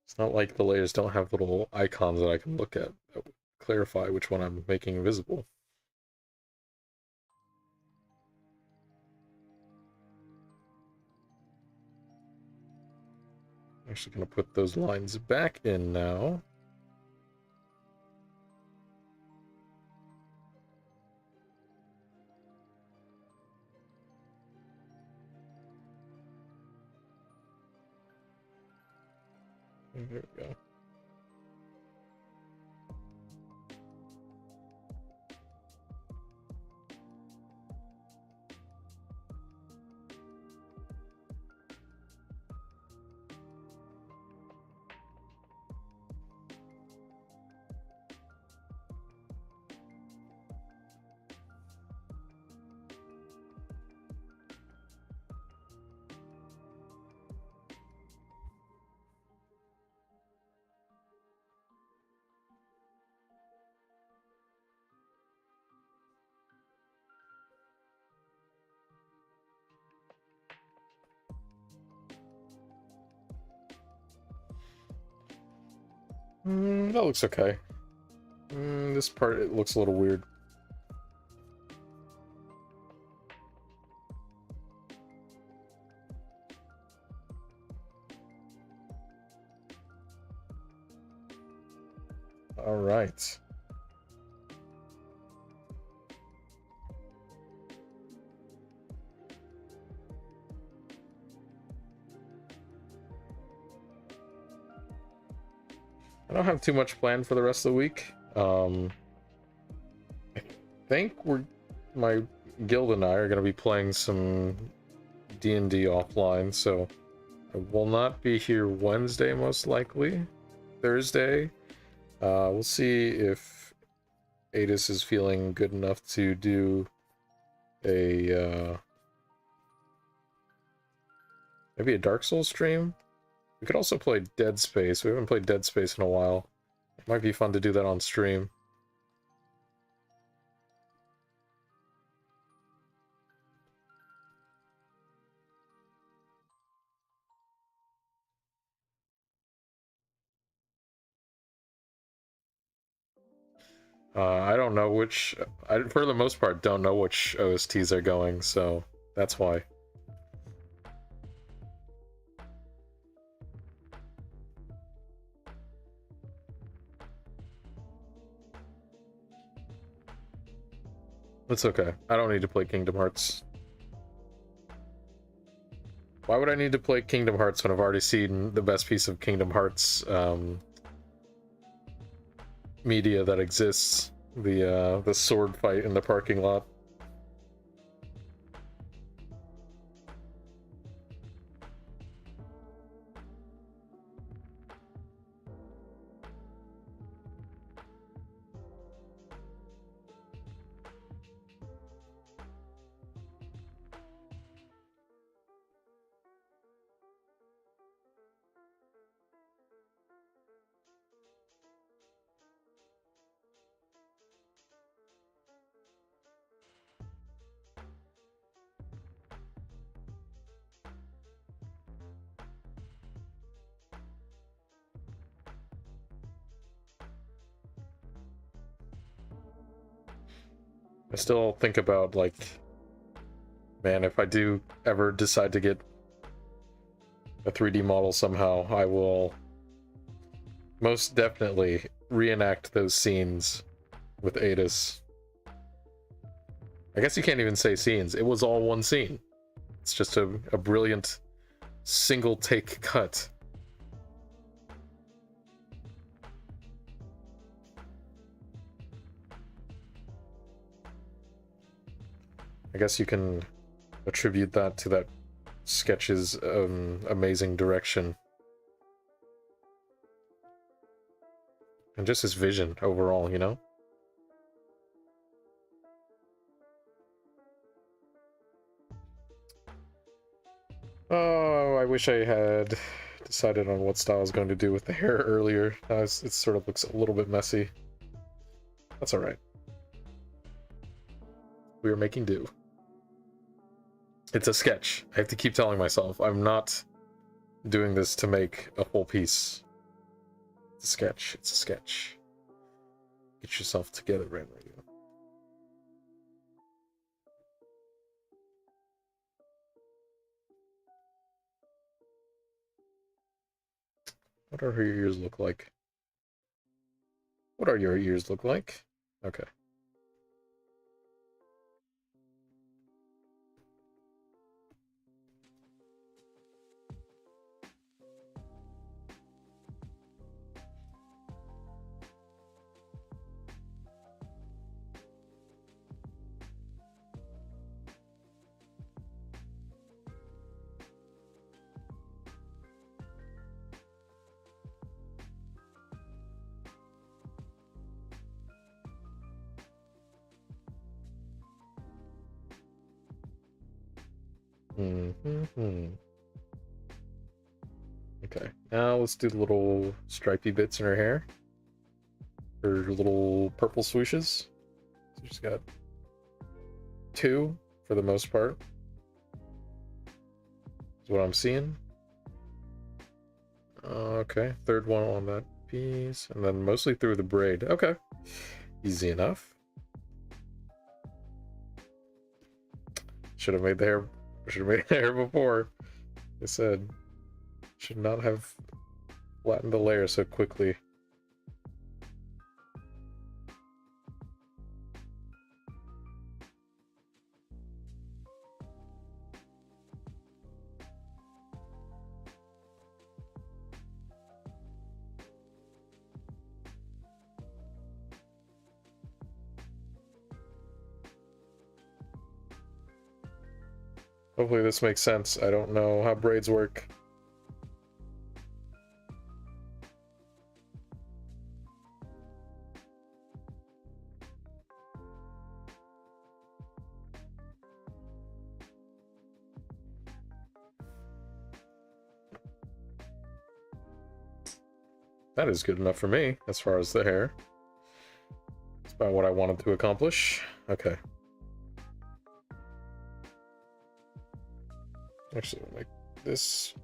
It's not like the layers don't have little icons that I can look at that would clarify which one I'm making invisible. I'm actually going to put those lines back in now. There we go. That looks okay. This part, it looks a little weird. All right. I don't have too much planned for the rest of the week. I think my guild and I are going to be playing some D&D offline, so I will not be here Wednesday most likely. Thursday, We'll see if Adis is feeling good enough to do a maybe a Dark Souls stream. We could also play Dead Space. We haven't played Dead Space in a while. It might be fun to do that on stream. I don't know which... I, for the most part, don't know which OSTs are going, so that's why. It's okay. I don't need to play Kingdom Hearts. Why would I need to play Kingdom Hearts when I've already seen the best piece of Kingdom Hearts media that exists? The sword fight in the parking lot. I still think about, like, man, if I do ever decide to get a 3D model somehow, I will most definitely reenact those scenes with Adis. I guess you can't even say scenes. It was all one scene. It's just a brilliant single take cut. I guess you can attribute that to that sketch's amazing direction. And just his vision overall, you know? Oh, I wish I had decided on what style I was going to do with the hair earlier. It sort of looks a little bit messy. That's alright. We are making do. It's a sketch. I have to keep telling myself I'm not doing this to make a full piece. It's a sketch. It's a sketch. Get yourself together, Ren Radio. What are her ears look like? What are your ears look like? Okay. Okay, now let's do the little stripy bits in her hair. Her little purple swooshes. So she's got 2 for the most part. Is what I'm seeing. Okay, 3rd one on that piece, and then mostly through the braid. Okay, easy enough. Should have made the hair. Should have made the hair before. I said, should not have flattened the layer so quickly. Hopefully this makes sense. I don't know how braids work. That is good enough for me, as far as the hair. It's about what I wanted to accomplish. Okay. Actually, we'll make this...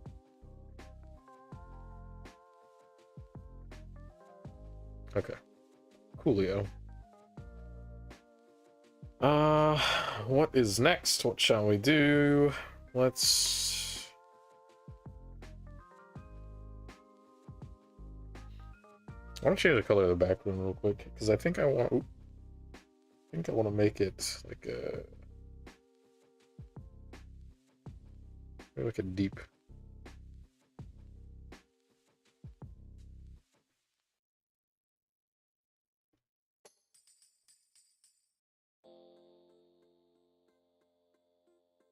Okay. Coolio. What is next? What shall we do? Let's... I want to change the color of the background real quick, because I think I want... Ooh, I think I want to make it like a... maybe like a deep...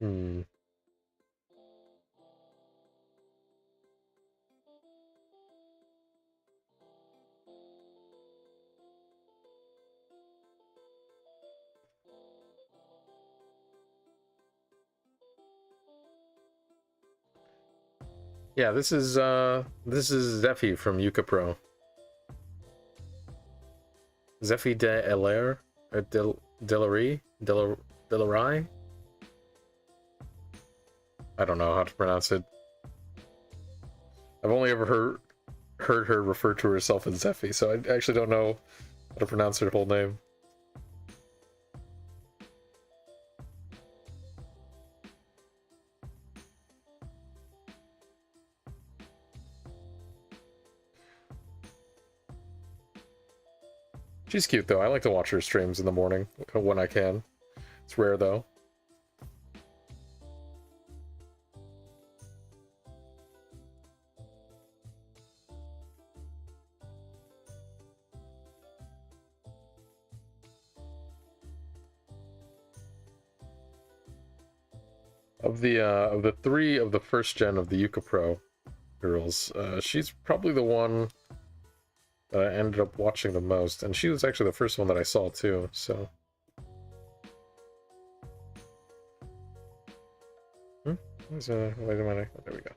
Hmm. Yeah, this is Zephy from Yuka Pro. Zephy de Elaire? Or Delarai? I don't know how to pronounce it. I've only ever heard her refer to herself as Zephy, so I actually don't know how to pronounce her whole name. She's cute though. I like to watch her streams in the morning when I can. It's rare though. Of the three of the first gen of the Yuka Pro girls, she's probably the one that I ended up watching the most, and she was actually the first one that I saw too, so... wait a minute, there we go.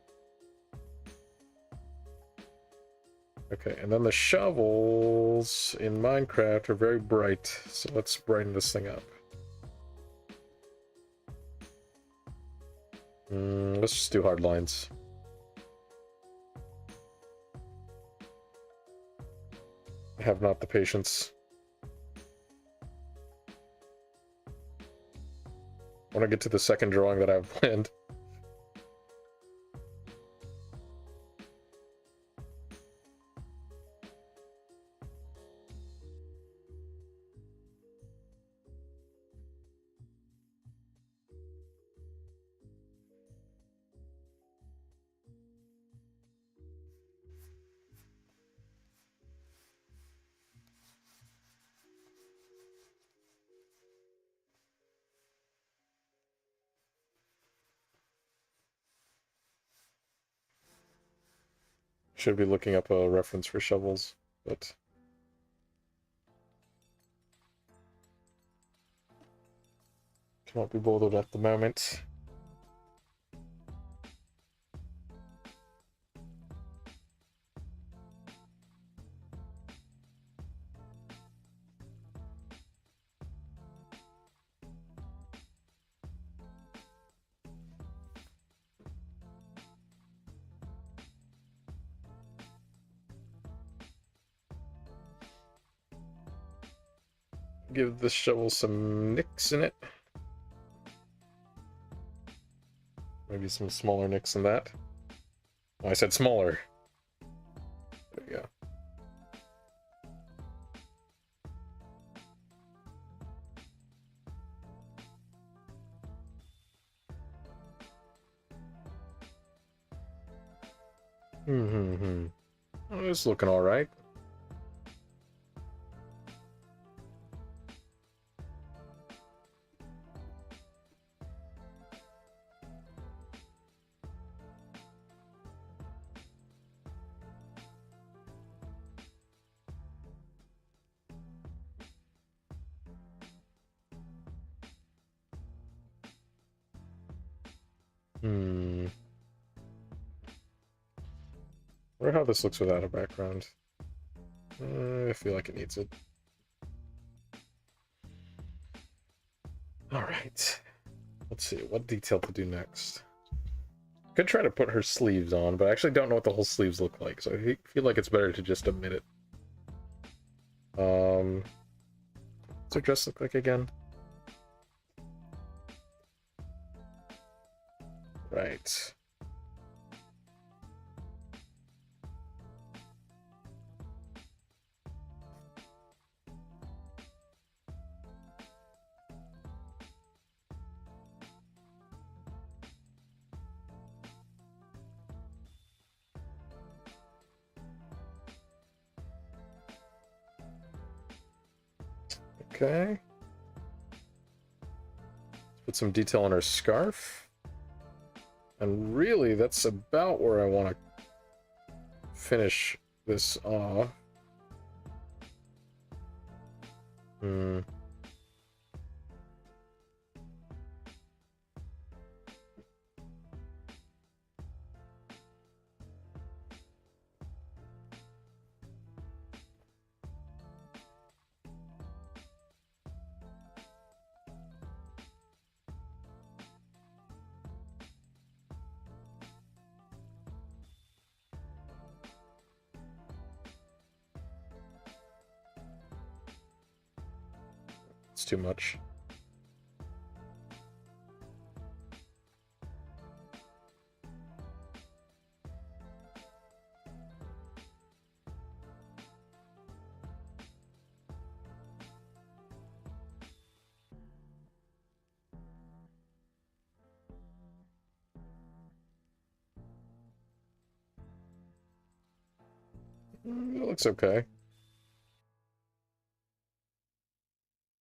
Okay, and then the shovels in Minecraft are very bright, so let's brighten this thing up. Let's just do hard lines. I have not the patience. I want to get to the second drawing that I have planned. Should be looking up a reference for shovels, but... cannot be bothered at the moment. Give the shovel some nicks in it. Maybe some smaller nicks than that. Oh, I said smaller. There we go. Oh, it's looking all right. I wonder how this looks without a background. I feel like it needs it. Alright. Let's see, what detail to do next? Could try to put her sleeves on, but I actually don't know what the whole sleeves look like, so I feel like it's better to just omit it. What's her dress look like again? Right. Okay. Let's put some detail on her scarf. And really, that's about where I want to finish this off. It's too much. It looks okay.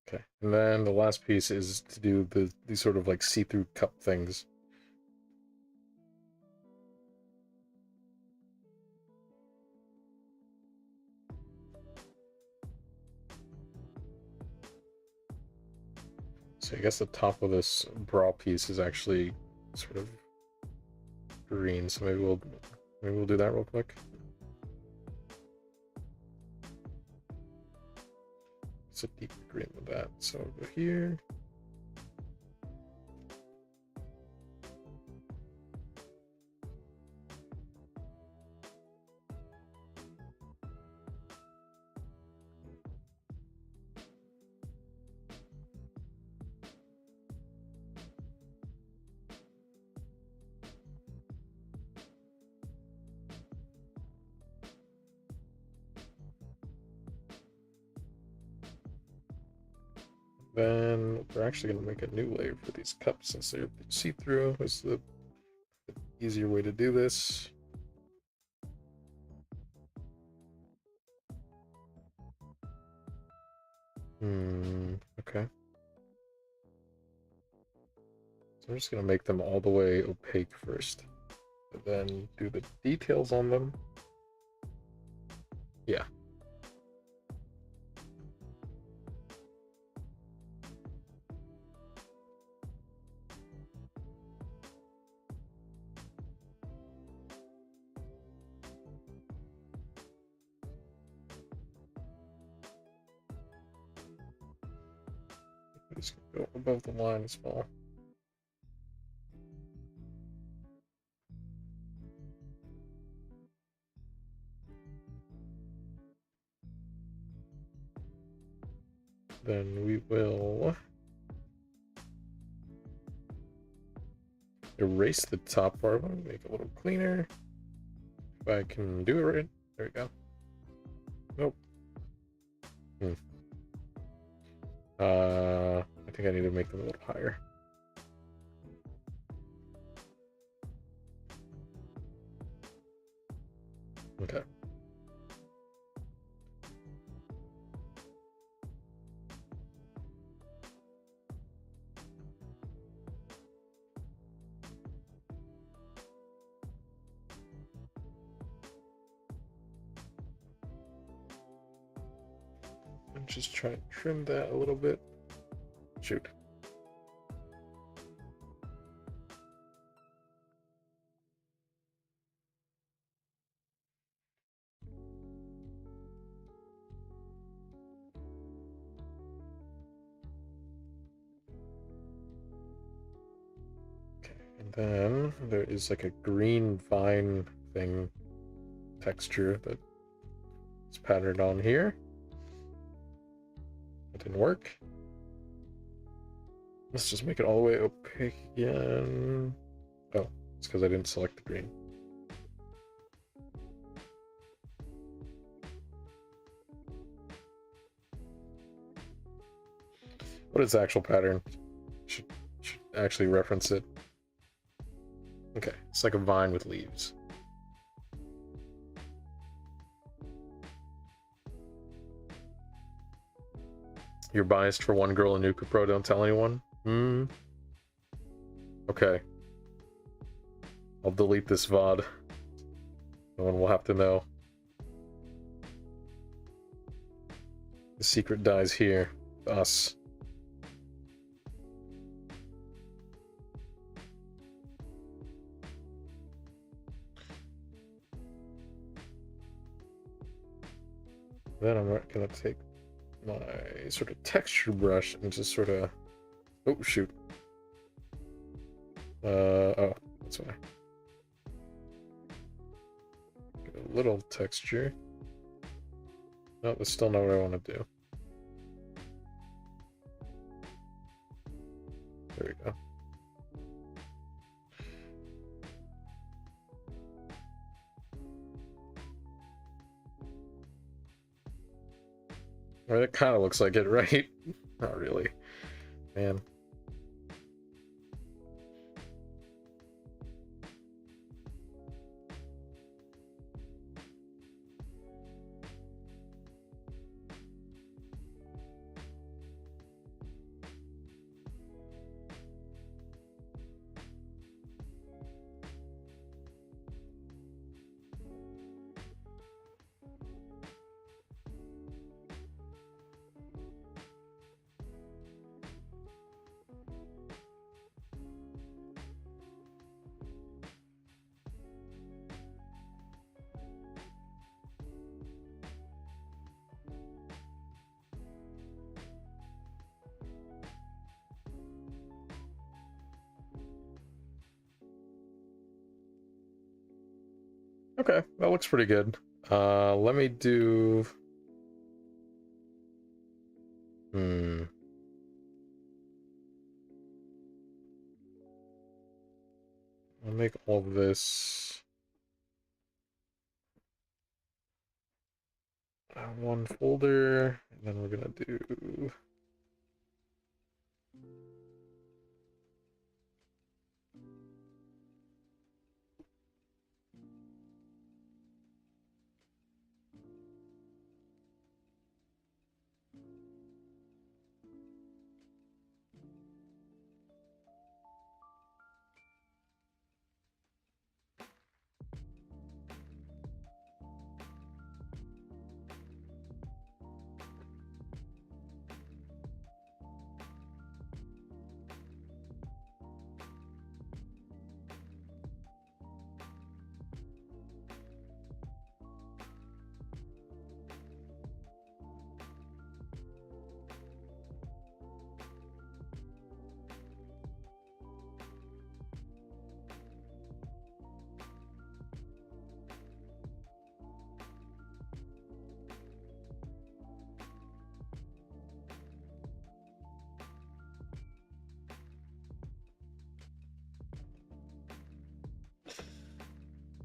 Okay, and then the last piece is to do these sort of like see-through cup things. So I guess the top of this bra piece is actually sort of green, so maybe we'll do that real quick. It's a deep green with that. So I'll go here. Then we're actually going to make a new layer for these cups since they're see-through. Is the easier way to do this. Okay. So I'm just going to make them all the way opaque first. And then do the details on them. Yeah. Just go above the line as well. Then we will erase the top part, make it a little cleaner. If I can do it right. There we go. Nope. I think I need to make them a little higher. Okay. And just try and trim that a little bit. Shoot. Then there is like a green vine thing texture that is patterned on here. That didn't work. Let's just make it all the way opaque again. Oh, it's because I didn't select the green. What is the actual pattern? Should actually reference it. Okay, it's like a vine with leaves. You're biased for one girl in Nuka Pro, don't tell anyone? Okay. I'll delete this VOD. No one will have to know. The secret dies here. Us. Then I'm gonna take my sort of texture brush and just sort of... Oh, shoot. Oh, that's why. Get a little texture. No, that's still not what I want to do. There we go. Well, it kind of looks like it, right? Not really. Man. Okay, that looks pretty good. Let me do... I'll make all of this one folder, and then we're gonna do...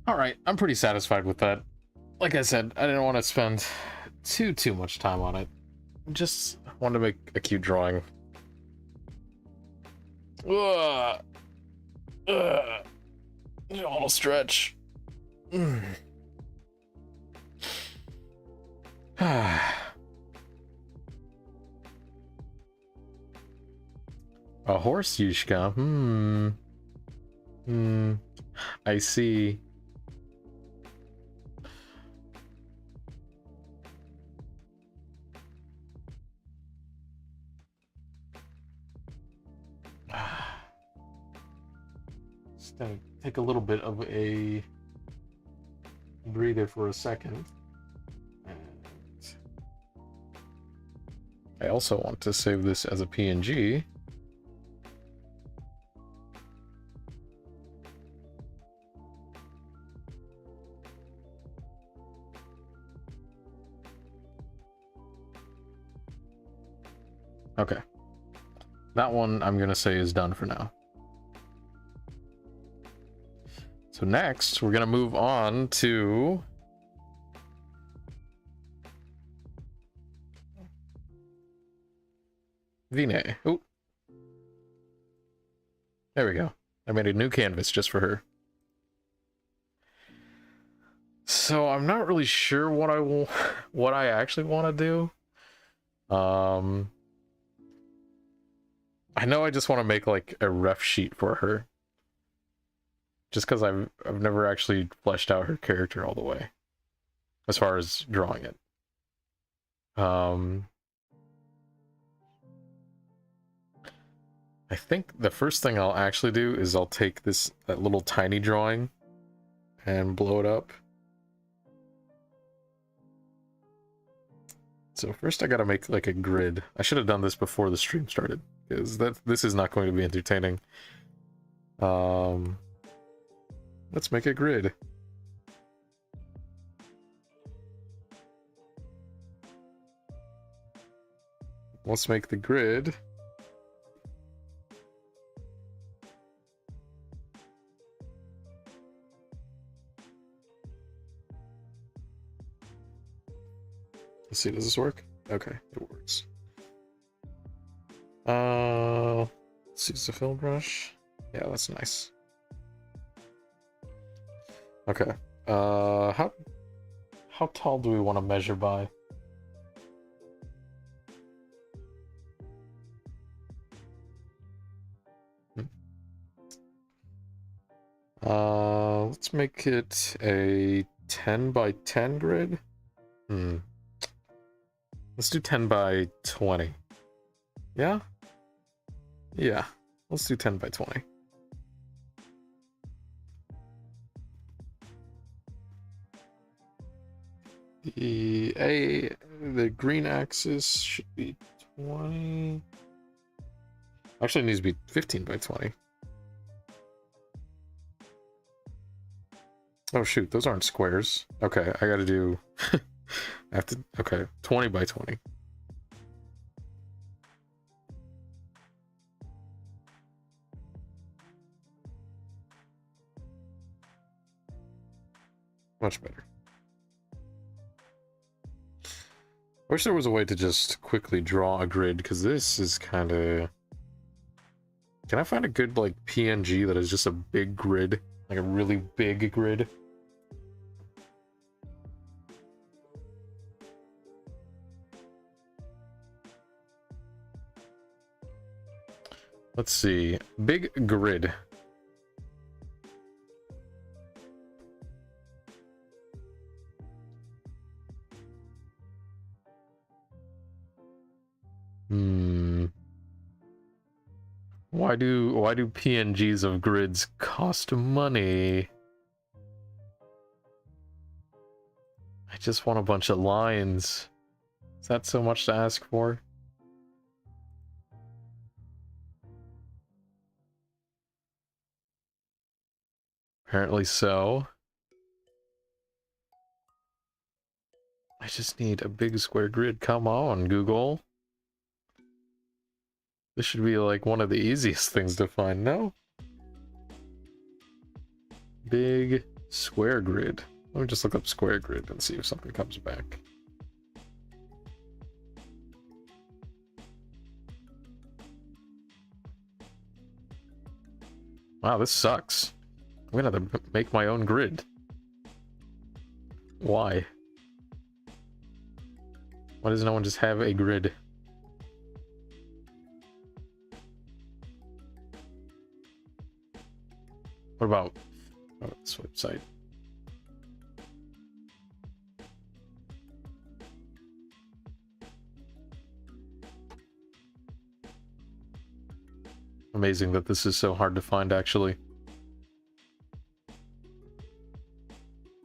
Alright, I'm pretty satisfied with that. Like I said, I didn't want to spend too much time on it. Just wanted to make a cute drawing. Ugh. Ugh. I'll stretch. A horse, Yushka. I see. Just gonna take a little bit of a breather for a second. And I also want to save this as a PNG. Okay. That one I'm gonna say is done for now. So next, we're gonna move on to Vine. Oh, there we go. I made a new canvas just for her. So I'm not really sure what I actually want to do. I know I just want to make like a ref sheet for her. Just because I've never actually fleshed out her character all the way, as far as drawing it. I think the first thing I'll actually do is I'll take that little tiny drawing and blow it up. So first I gotta make like a grid. I should have done this before the stream started, because this is not going to be entertaining. Let's make a grid. Let's make the grid. Let's see, does this work? Okay, it works. Let's use the fill brush. Yeah, that's nice. Okay. How tall do we want to measure by? Let's make it a 10 by 10 grid. Let's do 10 by 20. Yeah? Yeah. Let's do 10 by 20. The green axis should be 20. Actually, it needs to be 15 by 20. Oh shoot, those aren't squares. Okay, I gotta do... I have to... Okay, 20 by 20. Much better. I wish there was a way to just quickly draw a grid, because this is kind of... Can I find a good, like, PNG that is just a big grid? Like a really big grid? Let's see. Big grid. Why do PNGs of grids cost money? I just want a bunch of lines. Is that so much to ask for? Apparently so. I just need a big square grid. Come on, Google. This should be like one of the easiest things to find, no? Big square grid. Let me just look up square grid and see if something comes back. Wow, this sucks. I'm gonna have to make my own grid. Why? Why does no one just have a grid? What about this website? Amazing that this is so hard to find, actually.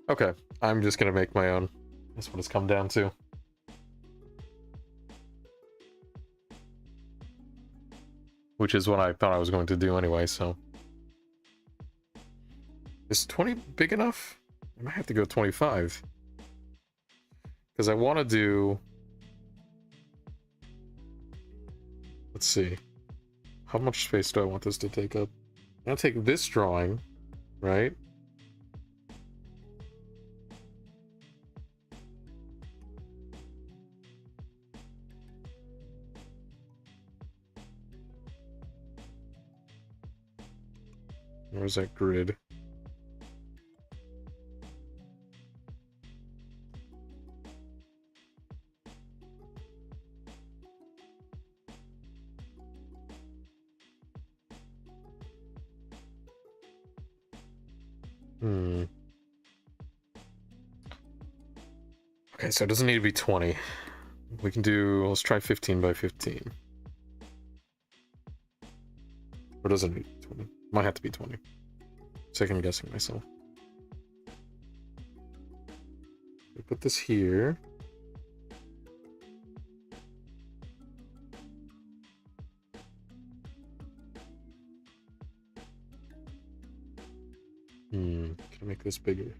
Okay, I'm just gonna make my own. That's what it's come down to. Which is what I thought I was going to do anyway, so... Is 20 big enough? I might have to go 25. Because I want to do... Let's see. How much space do I want this to take up? I'm gonna take this drawing, right? Where's that grid? Okay, so it doesn't need to be 20. We can do, let's try 15 by 15. Or does it need to be 20? Might have to be 20. Second guessing myself. We put this here. Can I make this bigger?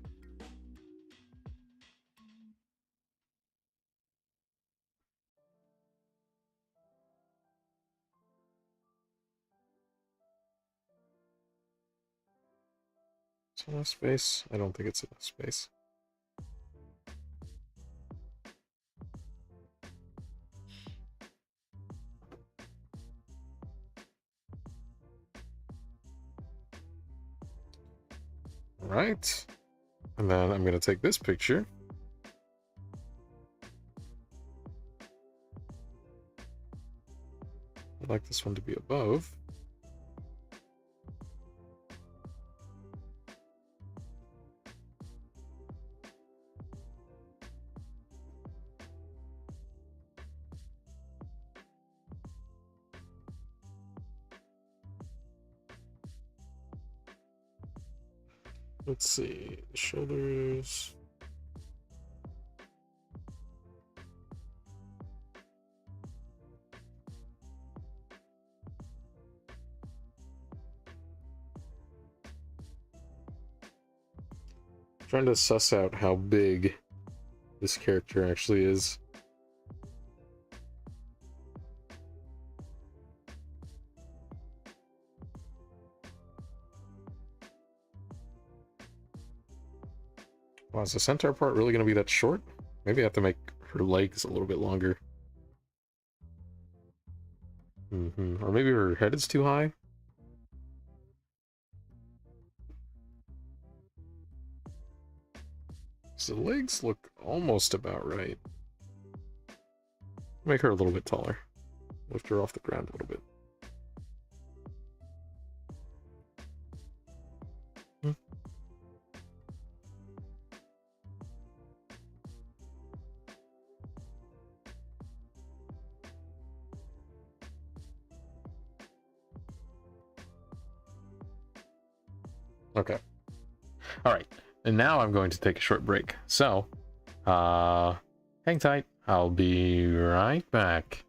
Is enough space? I don't think it's enough space. Alright. And then I'm going to take this picture. I'd like this one to be above. Let's see, the shoulders. Trying to suss out how big this character actually is. Wow, is the centaur part really going to be that short? Maybe I have to make her legs a little bit longer. Or maybe her head is too high? So the legs look almost about right. Make her a little bit taller. Lift her off the ground a little bit. Okay. Alright. And now I'm going to take a short break. So, hang tight. I'll be right back.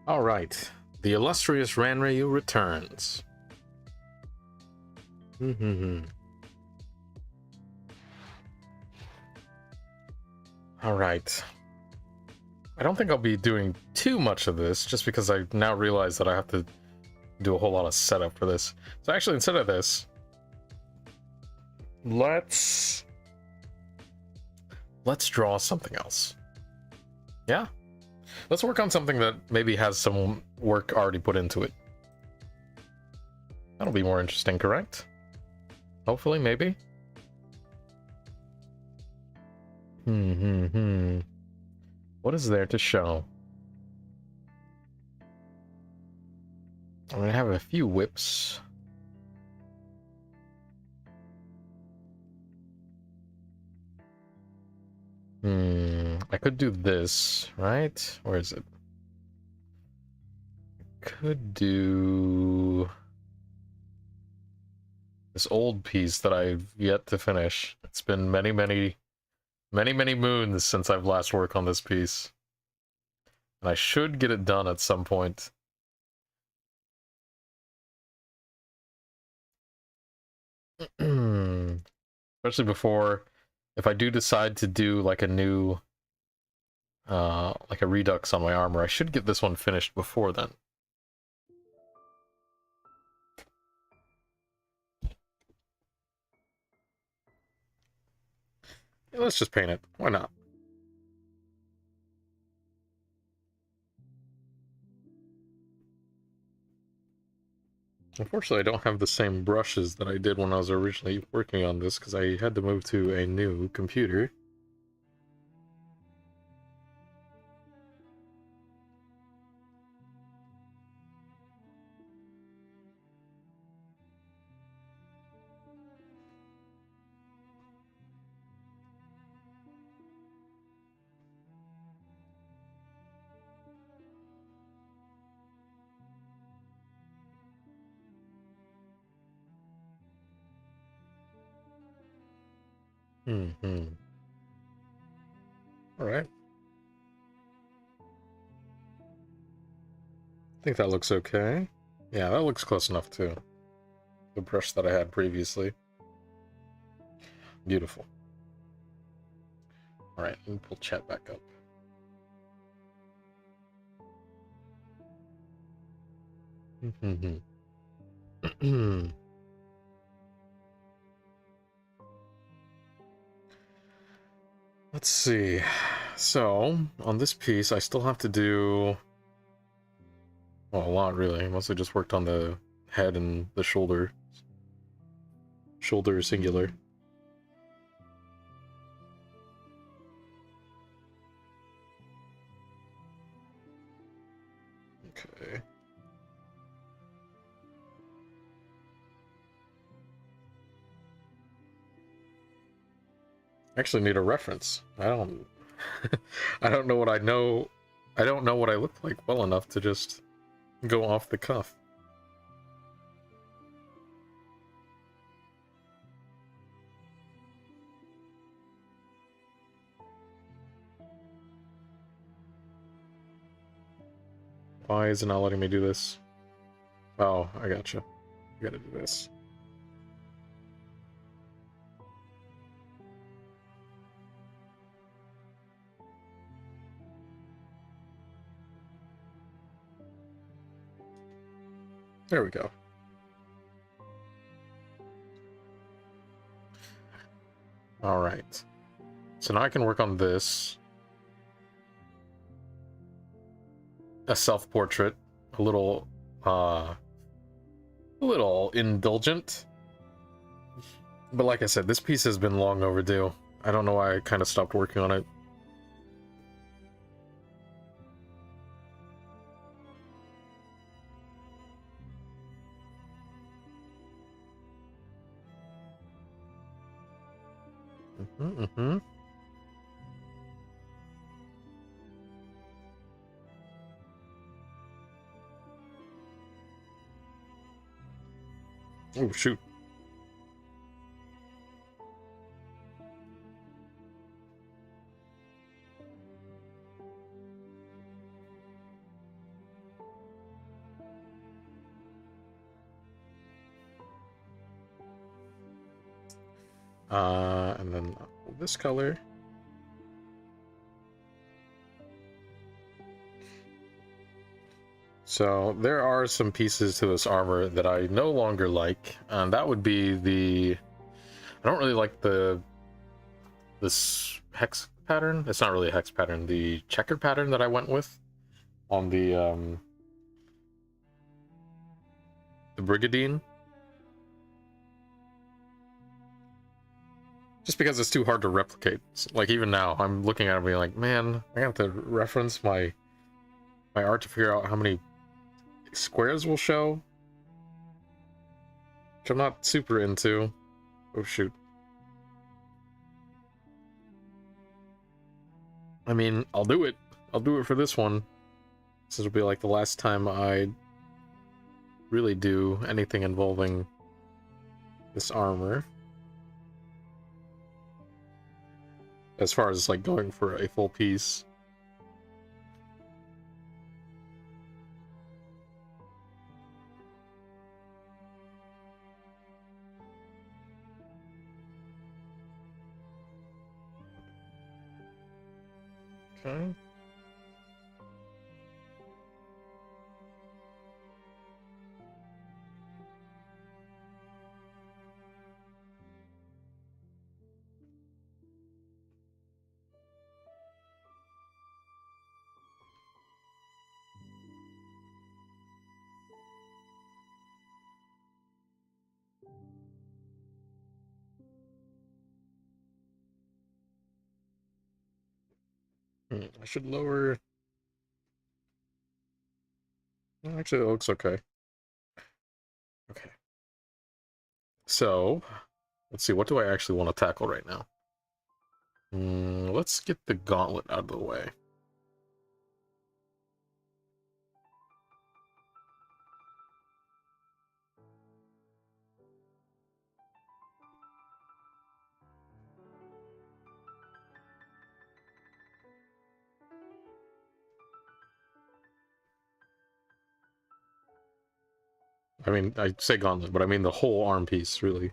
All right, the illustrious Ranryu returns. All right. I don't think I'll be doing too much of this, just because I now realize that I have to do a whole lot of setup for this. So actually, instead of this, let's draw something else. Yeah? Let's work on something that maybe has some work already put into it. That'll be more interesting, correct? Hopefully, maybe? What is there to show? I'm gonna have a few whips. I could do this, right? Where is it? I could do this old piece that I've yet to finish. It's been many moons since I've last worked on this piece. And I should get it done at some point. Especially before, if I do decide to do like a new, like a redux on my armor, I should get this one finished before then. Yeah, let's just paint it. Why not? Unfortunately, I don't have the same brushes that I did when I was originally working on this, because I had to move to a new computer. Alright. I think that looks okay. Yeah, that looks close enough too. The brush that I had previously. Beautiful. Alright, let me pull chat back up. Let's see. So, on this piece, I still have to do... well, a lot, really. I mostly just worked on the head and the shoulder. Shoulder singular. Okay. I actually need a reference. I don't... I don't know what I know... I don't know what I look like well enough to just go off the cuff. Why is it not letting me do this? Oh, I gotcha. I gotta do this. There we go. Alright. So now I can work on this. A self-portrait. A little indulgent. But like I said, this piece has been long overdue. I don't know why I kind of stopped working on it. Oh, shoot. And then this color. So there are some pieces to this armor that I no longer like, and that would be the... I don't really like this hex pattern. It's not really a hex pattern, the checkered pattern that I went with on the Brigadine. Just because it's too hard to replicate. Like, even now, I'm looking at it being like, man, I have to reference my art to figure out how many squares will show. Which I'm not super into. Oh, shoot. I mean, I'll do it. I'll do it for this one. This will be like the last time I really do anything involving this armor. As far as like going for a full piece. Okay. I should lower... Actually, it looks okay. Okay. So, let's see, what do I actually want to tackle right now? Let's get the gauntlet out of the way. I mean, I say gauntlet, but I mean the whole arm piece, really.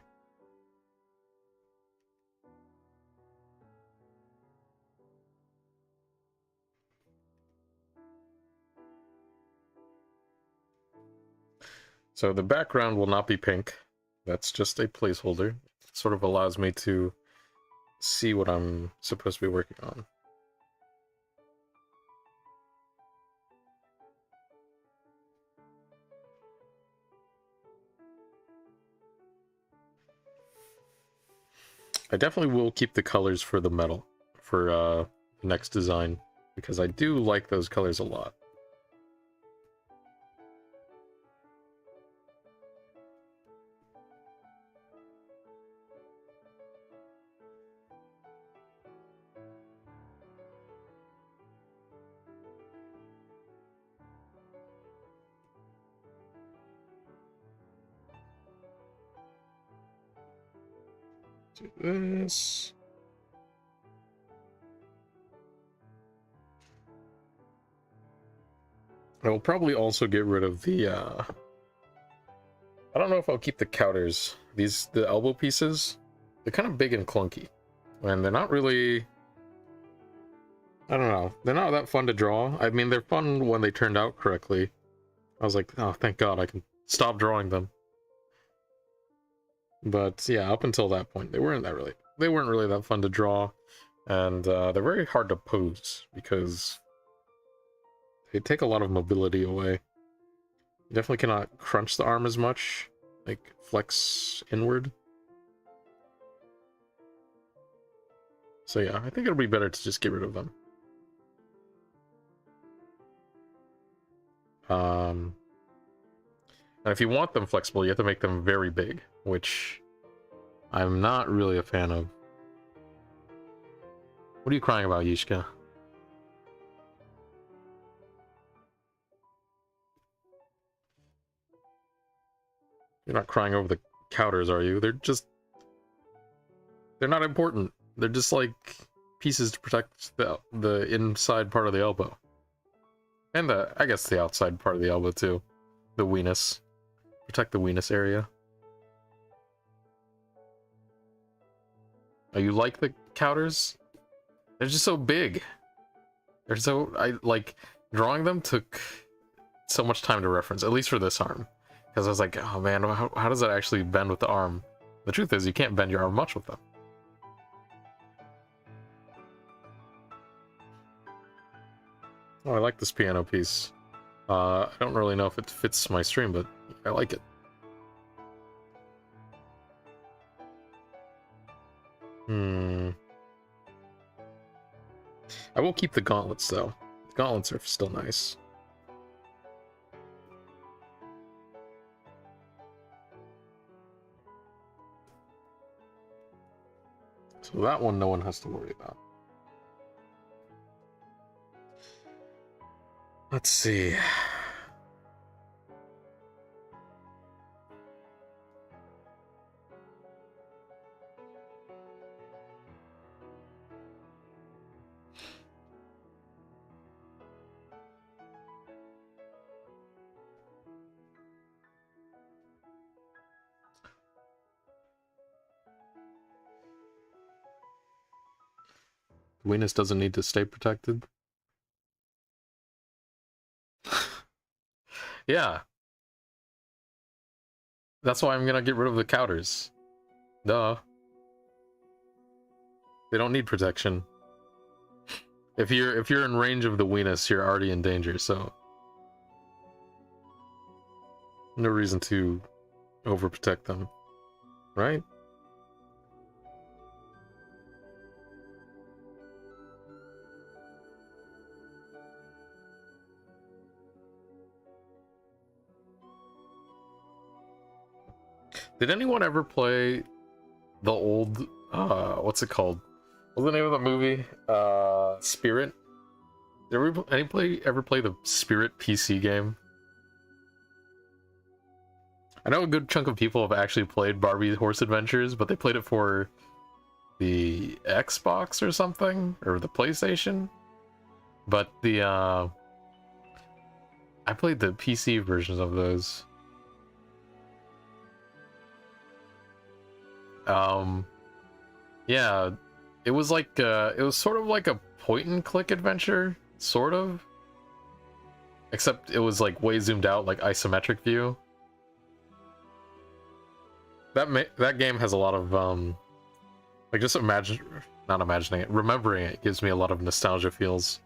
So the background will not be pink. That's just a placeholder. It sort of allows me to see what I'm supposed to be working on. I definitely will keep the colors for the metal for the next design, because I do like those colors a lot. Do this. I will probably also get rid of the, I don't know if I'll keep the counters. The elbow pieces, they're kind of big and clunky. And they're not really... I don't know. They're not that fun to draw. I mean, they're fun when they turned out correctly. I was like, oh, thank God I can stop drawing them. But yeah, up until that point, they weren't really that fun to draw. And they're very hard to pose, because they take a lot of mobility away. You definitely cannot crunch the arm as much, like flex inward. So yeah, I think it'll be better to just get rid of them. And if you want them flexible, you have to make them very big, which I'm not really a fan of. What are you crying about, Yishka? You're not crying over the counters, are you? They're not important. They're just like pieces to protect the inside part of the elbow. And I guess the outside part of the elbow too. The weenus. Protect the weenus area. Oh, you like the counters? They're just so big. They're so... drawing them took so much time to reference, at least for this arm. Because I was like, oh man, how does that actually bend with the arm? The truth is, you can't bend your arm much with them. Oh, I like this piano piece. I don't really know if it fits my stream, but I like it. I will keep the gauntlets, though. The gauntlets are still nice. So that one, no one has to worry about. Let's see. Venus doesn't need to stay protected. Yeah. That's why I'm gonna get rid of the counters. Duh. They don't need protection. If you're in range of the Venus, you're already in danger, so no reason to overprotect them, right? Did anyone ever play the old, what's it called? What's the name of the movie? Spirit? Did anybody ever play the Spirit PC game? I know a good chunk of people have actually played Barbie Horse Adventures, but they played it for the Xbox or something, or the PlayStation. But I played the PC versions of those. Yeah, it was like it was sort of like a point and click adventure, sort of, except it was like way zoomed out, like isometric view. That game has a lot of like, just not imagining it, remembering it gives me a lot of nostalgia feels.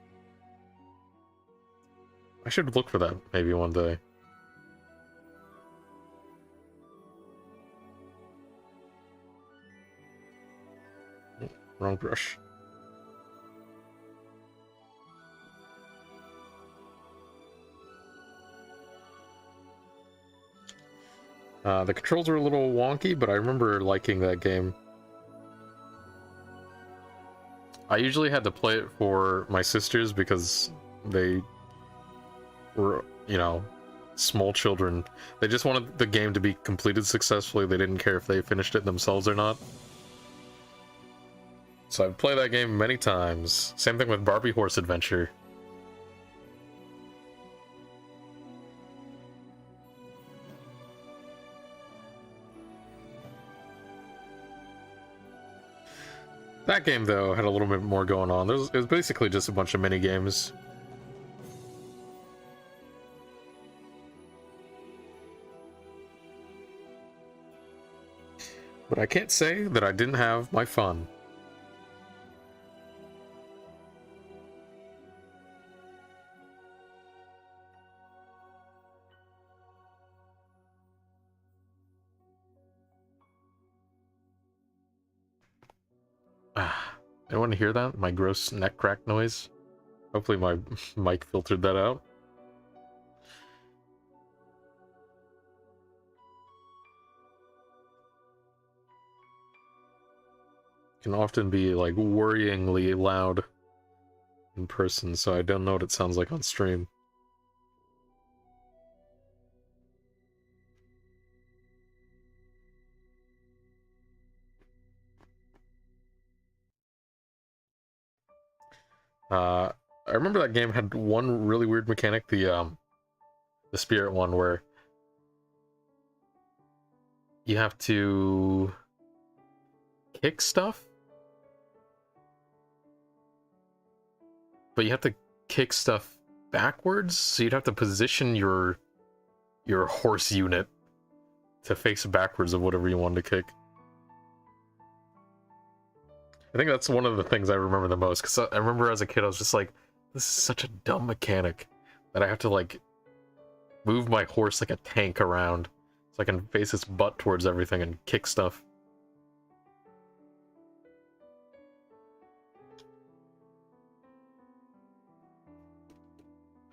I should look for that maybe one day. Wrong brush. The controls are a little wonky, but I remember liking that game. I usually had to play it for my sisters because they were, you know, small children. They just wanted the game to be completed successfully. They didn't care if they finished it themselves or not. So I've played that game many times. Same thing with Barbie Horse Adventure. That game, though, had a little bit more going on. It was basically just a bunch of mini games. But I can't say that I didn't have my fun. Anyone hear that? My gross neck crack noise? Hopefully my mic filtered that out. Can often be like worryingly loud in person, so I don't know what it sounds like on stream. I remember that game had one really weird mechanic, the spirit one, where you have to kick stuff but you have to kick stuff backwards, so you'd have to position your horse unit to face backwards of whatever you wanted to kick. I think that's one of the things I remember the most, because I remember as a kid I was just like, this is such a dumb mechanic that I have to like move my horse like a tank around so I can face its butt towards everything and kick stuff.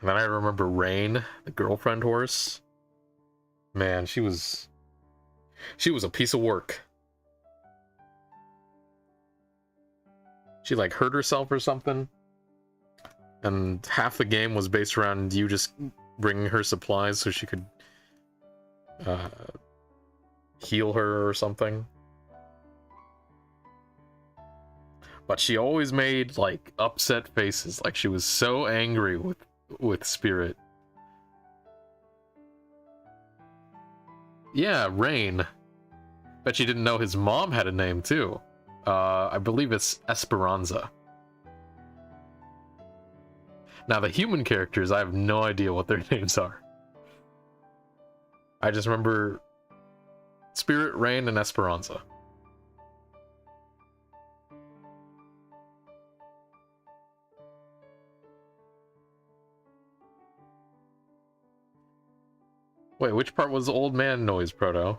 And then I remember Rain, the girlfriend horse. Man, she was a piece of work. She like hurt herself or something, and half the game was based around you just bringing her supplies so she could heal her or something. But she always made like upset faces, like she was so angry with Spirit. Yeah, Rain. Bet you didn't know his mom had a name too. I believe it's Esperanza. Now the human characters, I have no idea what their names are. I just remember Spirit, Rain, and Esperanza. Wait, which part was Old Man Noise, Proto?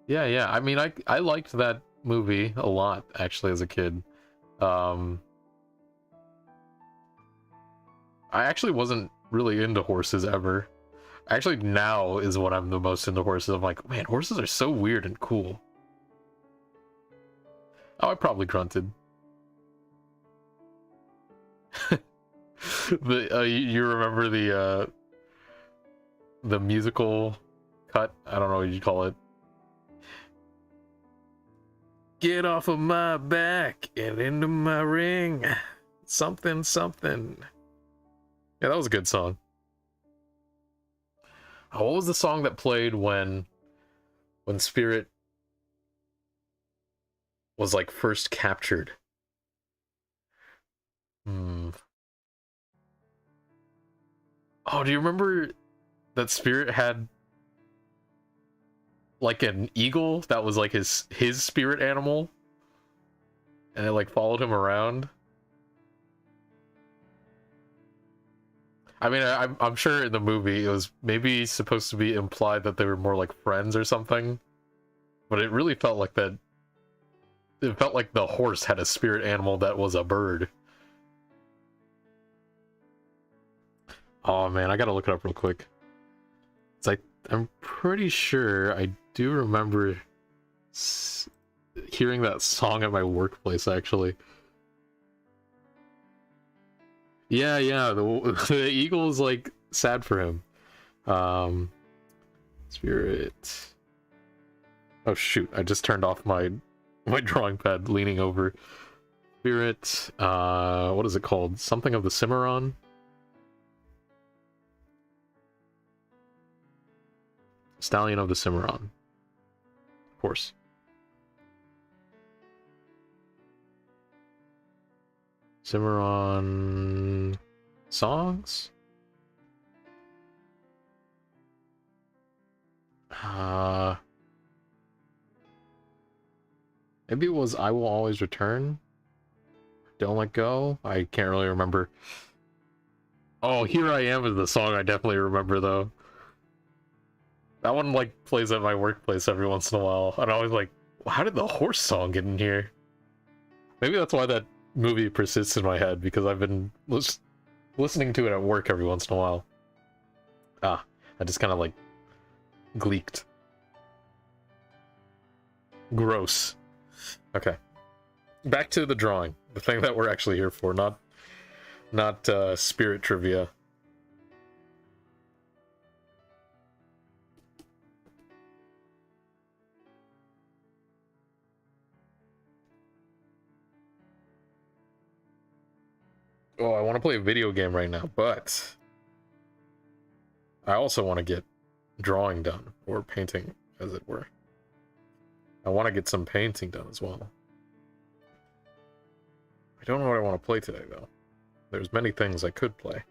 Yeah. I mean, I liked that movie a lot, actually, as a kid. I actually wasn't really into horses ever. Actually, now is when I'm the most into horses. I'm like, man, horses are so weird and cool. Oh, I probably grunted. You remember the musical cut? I don't know what you call it. Get off of my back and into my ring. Something, something. Yeah, that was a good song. Oh, what was the song that played when Spirit was like first captured? Oh, do you remember that Spirit had like an eagle that was like his spirit animal, and it like followed him around? I mean, I'm sure in the movie it was maybe supposed to be implied that they were more like friends or something, but it really felt like that. It felt like the horse had a spirit animal that was a bird. Oh man, I gotta look it up real quick. It's like, I'm pretty sure I do remember hearing that song at my workplace, actually. Yeah, the eagle is like sad for him. Spirit. Oh shoot, I just turned off my drawing pad, leaning over. Spirit, what is it called? Something of the Cimarron? Stallion of the Cimarron. Of course. Cimarron songs? Maybe it was I Will Always Return? Don't Let Go? I can't really remember. Oh, Here I Am is the song I definitely remember, though. That one, like, plays at my workplace every once in a while. And I was like, how did the horse song get in here? Maybe that's why that movie persists in my head, because I've been listening to it at work every once in a while. Ah, I just kind of, like, gleeked. Gross. Okay. Back to the drawing. The thing that we're actually here for, not spirit trivia. Oh, I want to play a video game right now, but I also want to get drawing done, or painting, as it were. I want to get some painting done as well. don't know what I want to play today, though. There's many things I could play.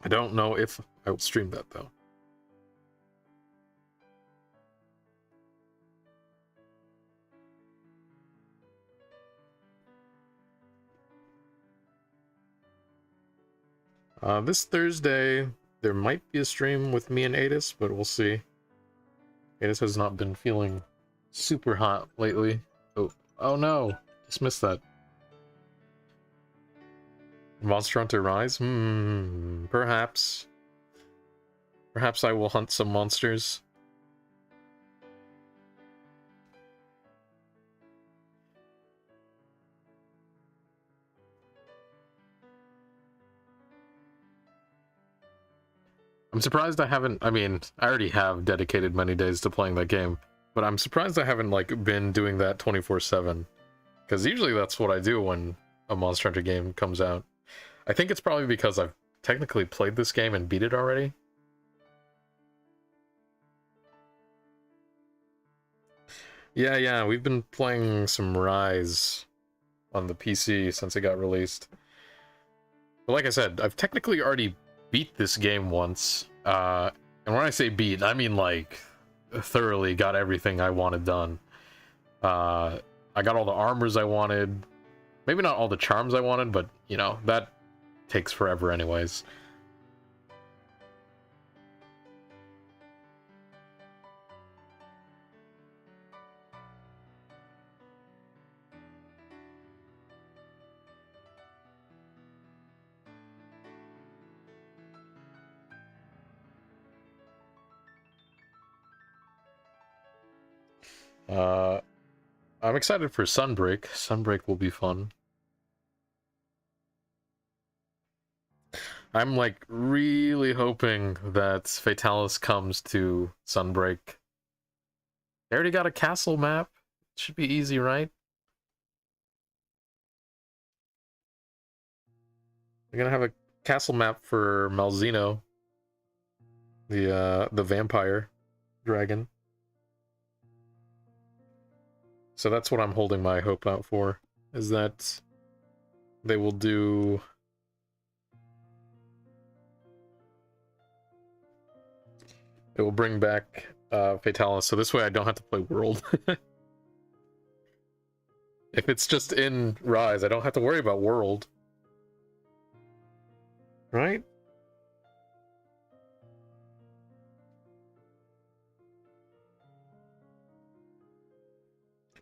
I don't know if I will stream that, though. This Thursday, there might be a stream with me and Adis, but we'll see. Adis has not been feeling super hot lately. Oh no! Just missed that. Monster Hunter Rise? Perhaps. Perhaps I will hunt some monsters. I'm surprised I haven't, I mean, I already have dedicated many days to playing that game, but I'm surprised I haven't, like, been doing that 24/7. Because usually that's what I do when a Monster Hunter game comes out. I think it's probably because I've technically played this game and beat it already. Yeah, we've been playing some Rise on the PC since it got released. But like I said, I've technically already beat this game once. And when I say beat, I mean, like, thoroughly got everything I wanted done. I got all the armors I wanted. Maybe not all the charms I wanted, but, you know, that takes forever anyways. I'm excited for Sunbreak. Sunbreak will be fun. I'm, like, really hoping that Fatalis comes to Sunbreak. They already got a castle map. It should be easy, right? They're gonna have a castle map for Malzeno, the vampire dragon. So that's what I'm holding my hope out for, is that they will do... It will bring back Fatalis, so this way I don't have to play World. If it's just in Rise, I don't have to worry about World. Right?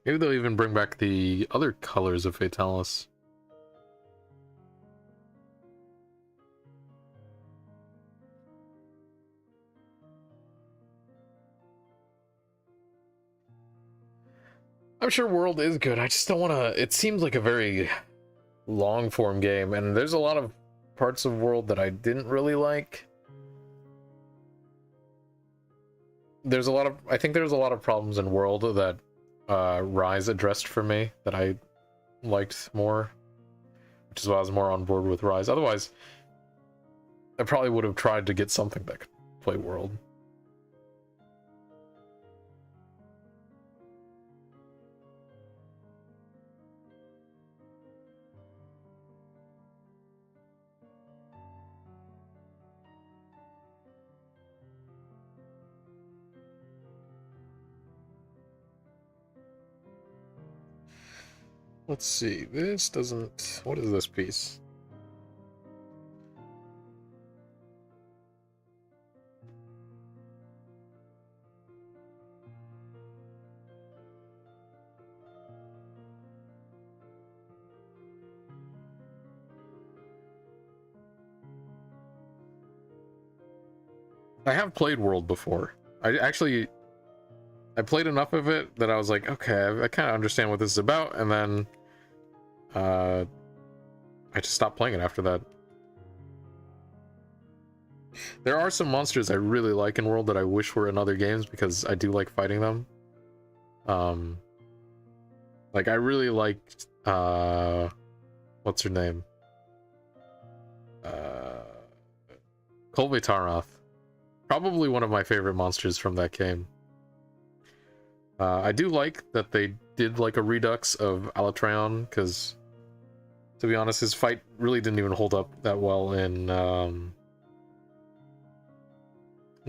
Maybe they'll even bring back the other colors of Fatalis. I'm sure World is good, I just don't want to... It seems like a very long-form game, and there's a lot of parts of World that I didn't really like. There's a lot of... I think there's a lot of problems in World that Rise addressed for me that I liked more, which is why I was more on board with Rise. Otherwise, I probably would have tried to get something that could play World. Let's see, this doesn't... What is this piece? I have played World before. I played enough of it that I was like, okay, I kind of understand what this is about, and then I just stopped playing it after that. There are some monsters I really like in World that I wish were in other games because I do like fighting them. Like, I really liked, what's her name? Kolvetaroth. Probably one of my favorite monsters from that game. I do like that they did like a redux of Alatreon, because to be honest, his fight really didn't even hold up that well in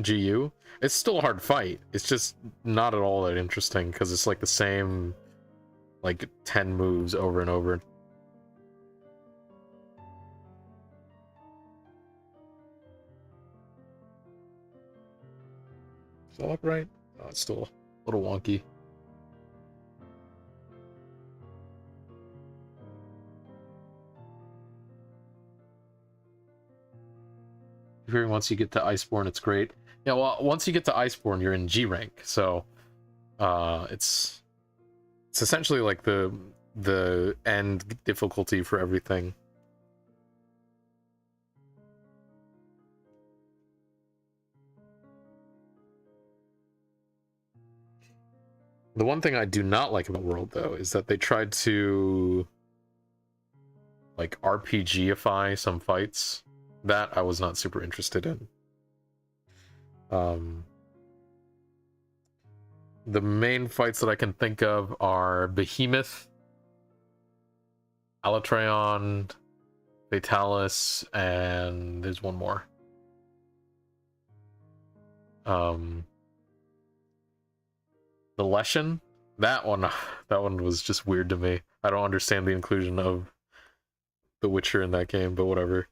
GU. It's still a hard fight. It's just not at all that interesting because it's like the same like 10 moves over and over. Is that upright? Oh, it's still a little wonky. Once you get to Iceborne, it's great. Yeah, well, once you get to Iceborne, you're in G rank, so it's essentially like the end difficulty for everything. The one thing I do not like about World, though, is that they tried to like RPGify some fights. That I was not super interested in. The main fights that I can think of are Behemoth, Alatreon, Fatalis, and there's one more. The Leshen, that one was just weird to me. I don't understand the inclusion of The Witcher in that game, but whatever.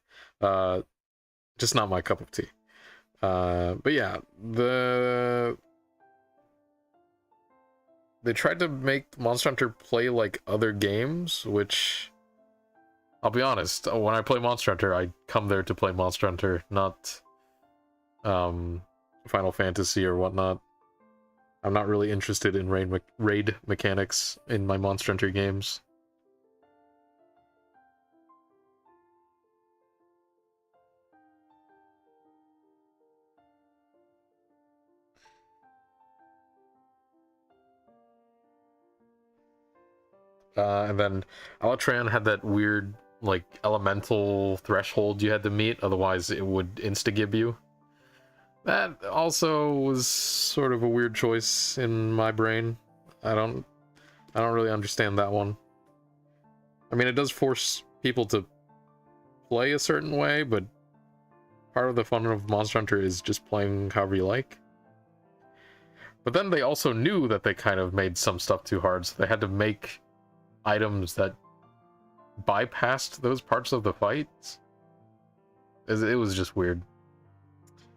Just not my cup of tea. But yeah, they tried to make Monster Hunter play like other games, which I'll be honest, when I play Monster Hunter, I come there to play Monster Hunter, not Final Fantasy or whatnot. I'm not really interested in raid mechanics in my Monster Hunter games. And then Alatreon had that weird, like, elemental threshold you had to meet, otherwise it would insta-gib you. That also was sort of a weird choice in my brain. I don't really understand that one. I mean, it does force people to play a certain way, but part of the fun of Monster Hunter is just playing however you like. But then they also knew that they kind of made some stuff too hard, so they had to make items that bypassed those parts of the fights. It was just weird.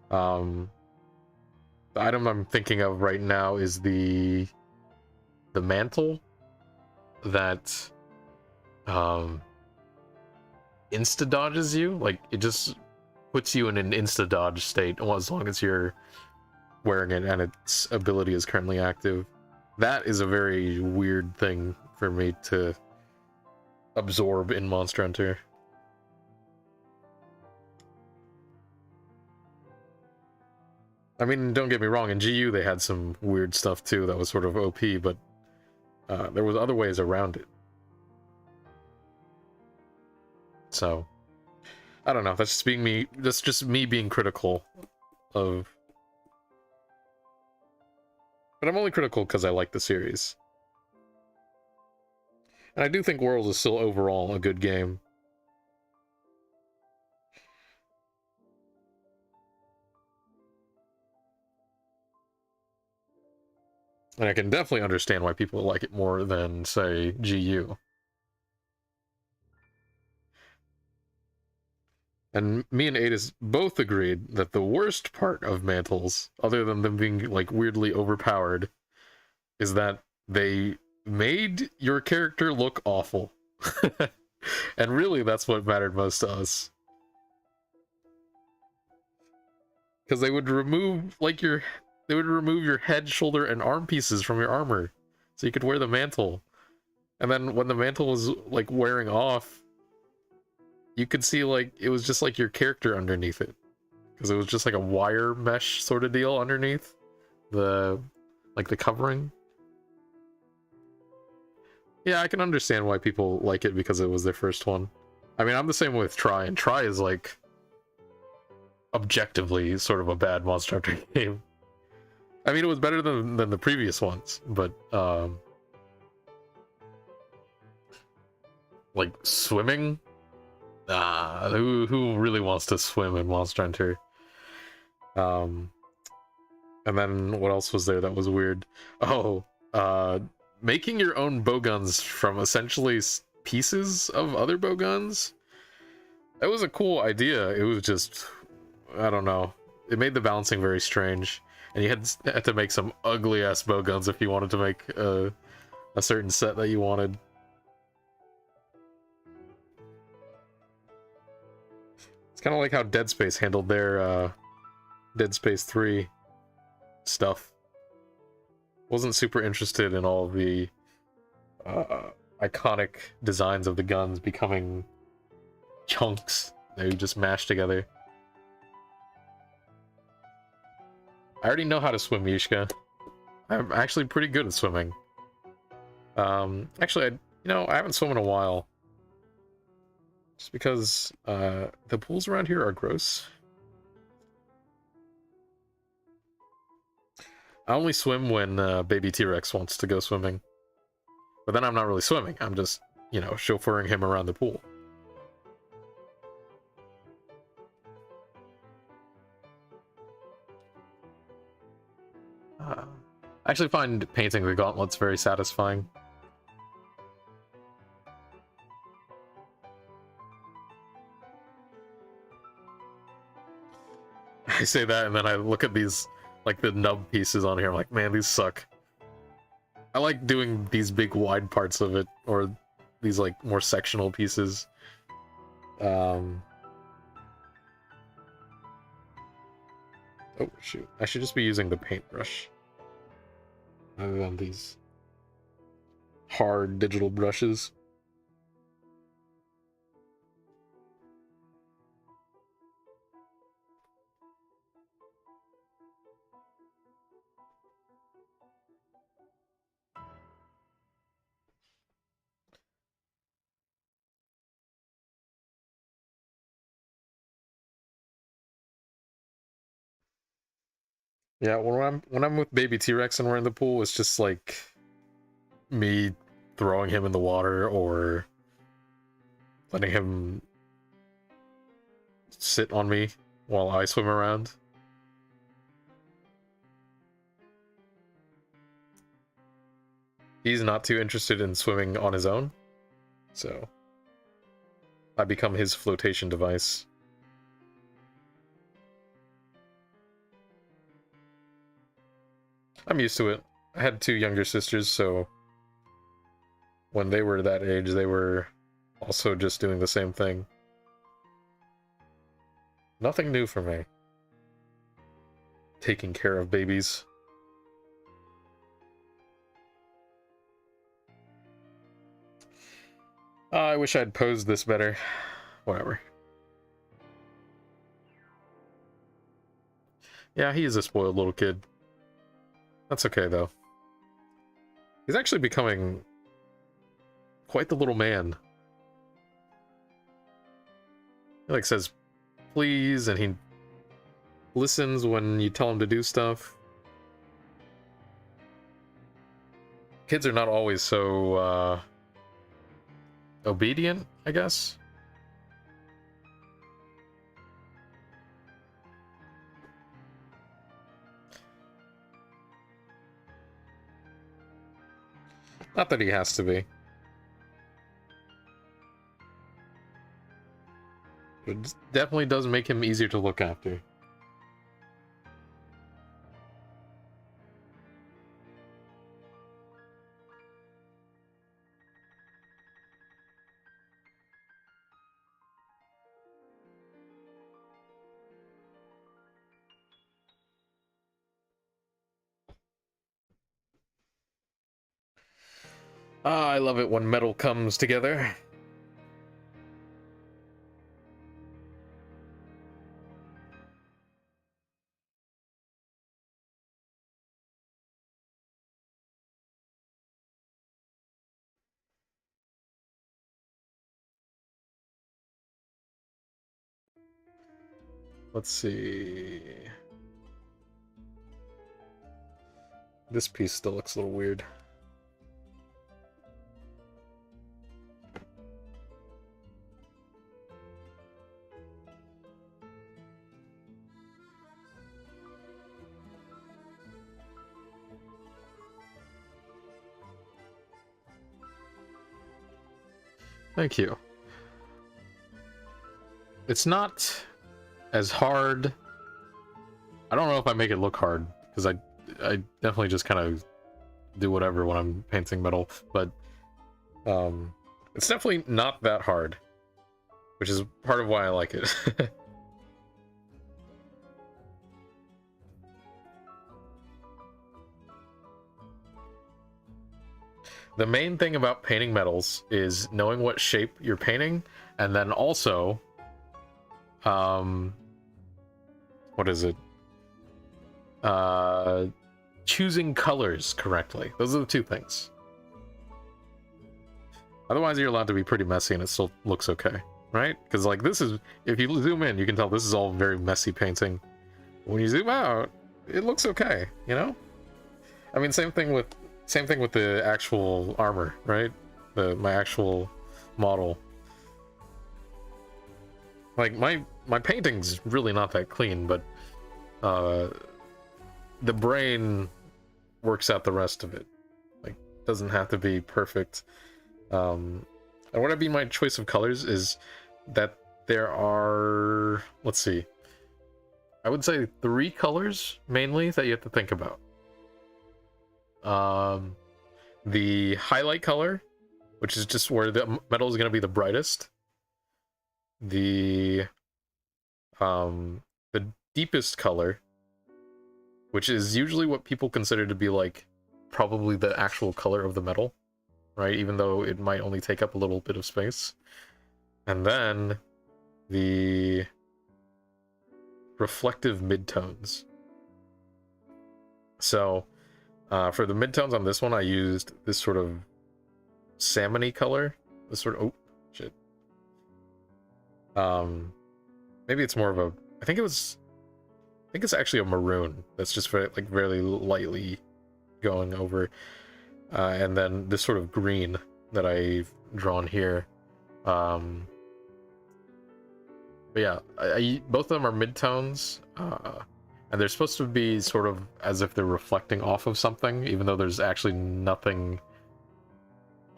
The item I'm thinking of right now is the mantle that insta dodges you. Like, it just puts you in an insta dodge state as long as you're wearing it and its ability is currently active. That is a very weird thing for me to absorb in Monster Hunter. I mean, don't get me wrong, in GU they had some weird stuff too that was sort of OP, but there was other ways around it. So, I don't know, that's just me being critical of... But I'm only critical because I like the series. And I do think Worlds is still overall a good game. And I can definitely understand why people like it more than, say, GU. And me and Adis both agreed that the worst part of Mantles, other than them being, like, weirdly overpowered, is that they made your character look awful. And really, that's what mattered most to us. Because they would remove, like, your head, shoulder, and arm pieces from your armor, so you could wear the mantle. And then when the mantle was, like, wearing off, you could see, like, it was just, like, your character underneath it. Because it was just, like, a wire mesh sort of deal underneath the, like, the covering. Yeah, I can understand why people like it because it was their first one. I mean, I'm the same with Try, and Try is, like, objectively sort of a bad Monster Hunter game. I mean, it was better than the previous ones, but like swimming. Who really wants to swim in Monster Hunter? And then what else was there that was weird? Oh, making your own bowguns from essentially pieces of other bowguns. That was a cool idea. It was just, I don't know. It made the balancing very strange, and you had to make some ugly ass bowguns if you wanted to make a certain set that you wanted. It's kind of like how Dead Space handled their Dead Space 3 stuff. Wasn't super interested in all of the iconic designs of the guns becoming chunks that you just mash together. I already know how to swim, Yishka. I'm actually pretty good at swimming. Actually, I haven't swum in a while. Just because the pools around here are gross. I only swim when baby T-Rex wants to go swimming. But then I'm not really swimming. I'm just, chauffeuring him around the pool. I actually find painting the gauntlets very satisfying. I say that and then I look at these, like, the nub pieces on here, I'm like, man, these suck. I like doing these big wide parts of it, or these, like, more sectional pieces. Oh, shoot. I should just be using the paintbrush rather than these hard digital brushes. Yeah, when I'm with baby T-Rex and we're in the pool, it's just like me throwing him in the water or letting him sit on me while I swim around. He's not too interested in swimming on his own, so I become his flotation device. I'm used to it. I had 2 younger sisters, so when they were that age, they were also just doing the same thing. Nothing new for me. Taking care of babies. I wish I'd posed this better. Whatever. Yeah, he is a spoiled little kid. That's okay, though. He's actually becoming quite the little man. He, like, says please, and he listens when you tell him to do stuff. Kids are not always so, obedient, I guess. Not that he has to be. It definitely does make him easier to look after. Ah, I love it when metal comes together. Let's see. This piece still looks a little weird. Thank you. It's not as hard. I don't know if I make it look hard, because I definitely just kind of do whatever when I'm painting metal, but it's definitely not that hard, which is part of why I like it. The main thing about painting metals is knowing what shape you're painting, and then also, what is it? Choosing colors correctly. Those are the two things. Otherwise, you're allowed to be pretty messy and it still looks okay, right? Because, like, this is, if you zoom in, you can tell this is all very messy painting. When you zoom out, it looks okay, you know? I mean, same thing with the actual armor, right? My actual model. Like, my painting's really not that clean, but the brain works out the rest of it. Like, doesn't have to be perfect. And what would be my choice of colors is that there are, let's see, I would say 3 colors mainly that you have to think about. The highlight color, which is just where the metal is going to be the brightest. The deepest color, which is usually what people consider to be like probably the actual color of the metal, right? Even though it might only take up a little bit of space. And then the reflective midtones. So for the midtones on this one, I used this sort of salmon-y color. This sort of, oh shit. Maybe it's more of a, I think it's actually a maroon that's just very, like, very lightly going over. And then this sort of green that I've drawn here. But yeah, both of them are midtones, and they're supposed to be sort of as if they're reflecting off of something, even though there's actually nothing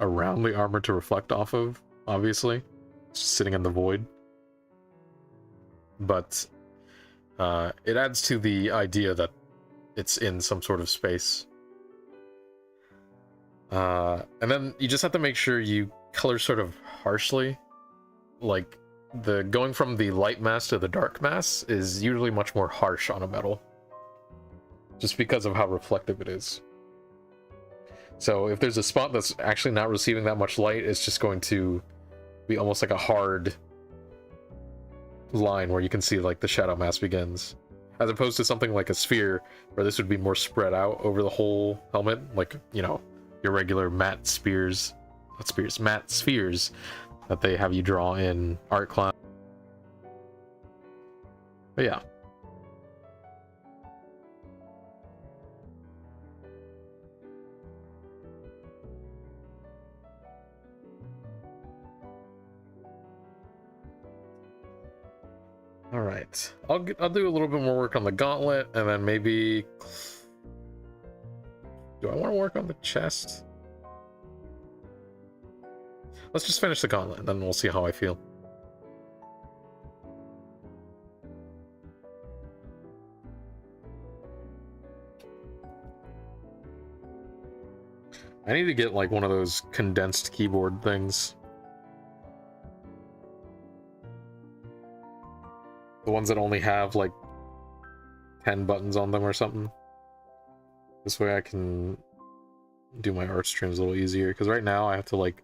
around the armor to reflect off of, obviously. It's just sitting in the void. But it adds to the idea that it's in some sort of space. And then you just have to make sure you color sort of harshly. Like, the going from the light mass to the dark mass is usually much more harsh on a metal, just because of how reflective it is. So if there's a spot that's actually not receiving that much light, it's just going to be almost like a hard line where you can see, like, the shadow mass begins, as opposed to something like a sphere where this would be more spread out over the whole helmet, like, you know, your regular matte spheres that they have you draw in art class. But yeah. All right, I'll do a little bit more work on the gauntlet, and then maybe, do I want to work on the chest? Let's just finish the gauntlet, and then we'll see how I feel. I need to get, like, one of those condensed keyboard things. The ones that only have, like, 10 buttons on them or something. This way I can do my art streams a little easier, because right now I have to, like,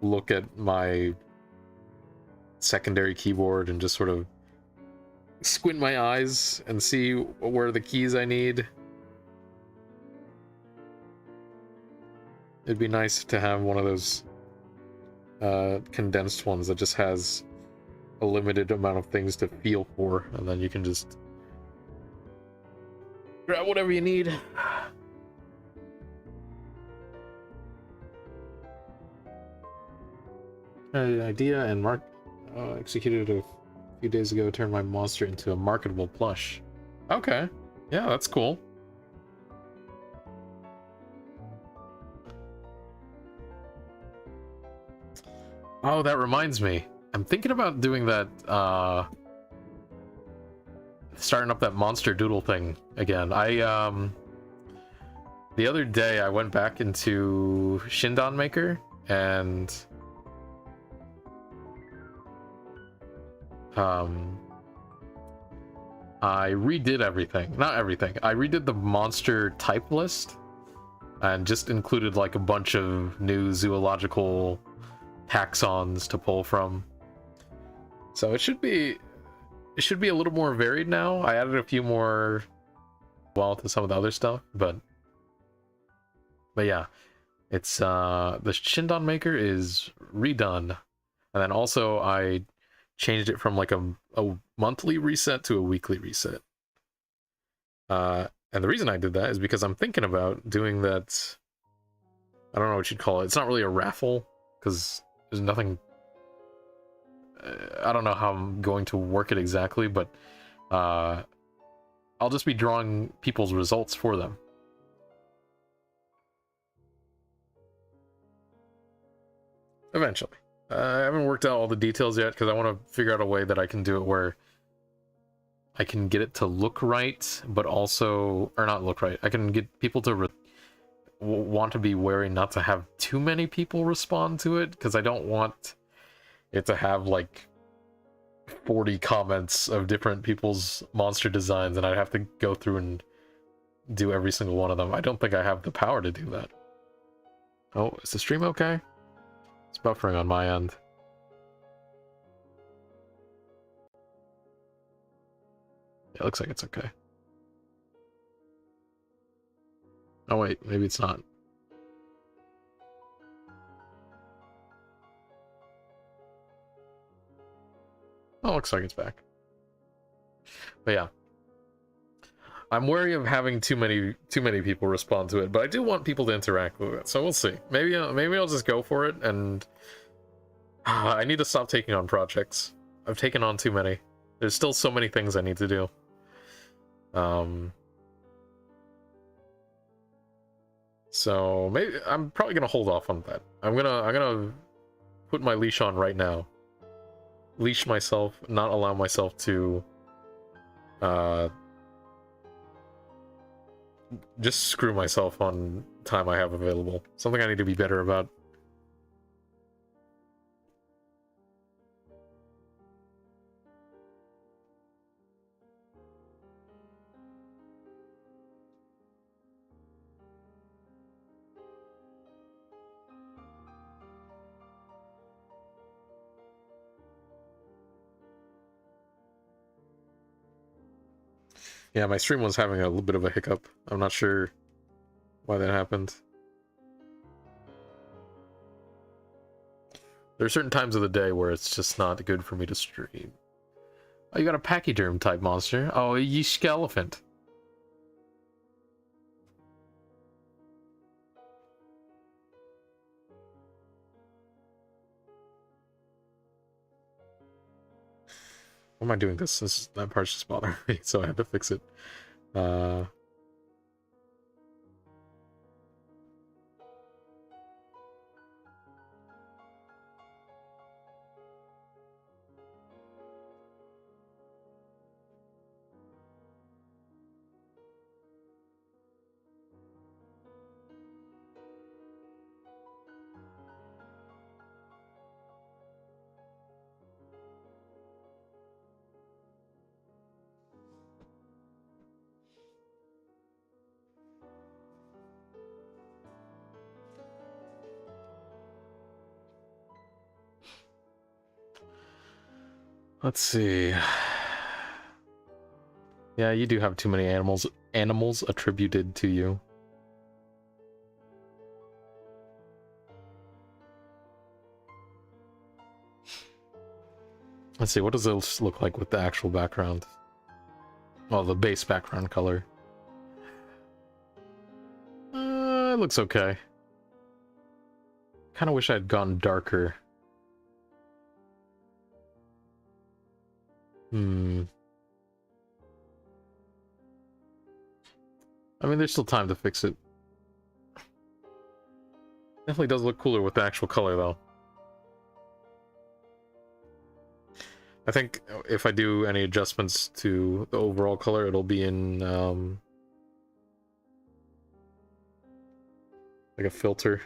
look at my secondary keyboard and just sort of squint my eyes and see where are the keys I need. It'd be nice to have one of those condensed ones that just has a limited amount of things to feel for, and then you can just grab whatever you need. Idea and executed a few days ago, turned my monster into a marketable plush. Okay, yeah, that's cool. Oh, that reminds me. I'm thinking about doing that, starting up that monster doodle thing again. The other day I went back into Shindan Maker and I redid everything. Not everything. I redid the monster type list and just included like a bunch of new zoological taxons to pull from. So it should be a little more varied now. I added a few more to some of the other stuff, but yeah, it's the Shindan Maker is redone, and then also I changed it from like a monthly reset to a weekly reset. And the reason I did that is because I'm thinking about doing that. I don't know what you'd call it. It's not really a raffle because there's nothing. I don't know how I'm going to work it exactly, but I'll just be drawing people's results for them. Eventually. I haven't worked out all the details yet because I want to figure out a way that I can do it where I can get it to look right, but also, or not look right. I can get people to want to be wary not to have too many people respond to it, because I don't want it to have like 40 comments of different people's monster designs and I'd have to go through and do every single one of them. I don't think I have the power to do that. Oh, is the stream okay? It's buffering on my end. Yeah, it looks like it's okay. Oh wait, maybe it's not. Oh, looks like it's back. But yeah. I'm wary of having too many people respond to it, but I do want people to interact with it, so we'll see. Maybe I'll just go for it, and I need to stop taking on projects. I've taken on too many. There's still so many things I need to do. So maybe I'm probably gonna hold off on that. I'm gonna put my leash on right now. Leash myself, not allow myself to just screw myself on time I have available. Something I need to be better about. Yeah, my stream was having a little bit of a hiccup. I'm not sure why that happened. There are certain times of the day where it's just not good for me to stream. Oh, you got a pachyderm type monster? Oh, a Yishka elephant. Why am I doing this? That part's just bothering me, so I had to fix it. Let's see. Yeah, you do have too many animals attributed to you. Let's see, what does this look like with the actual background? Well, the base background color. It looks okay. Kind of wish I had gone darker. I mean, there's still time to fix it. Definitely does look cooler with the actual color, though. I think if I do any adjustments to the overall color, it'll be in like a filter.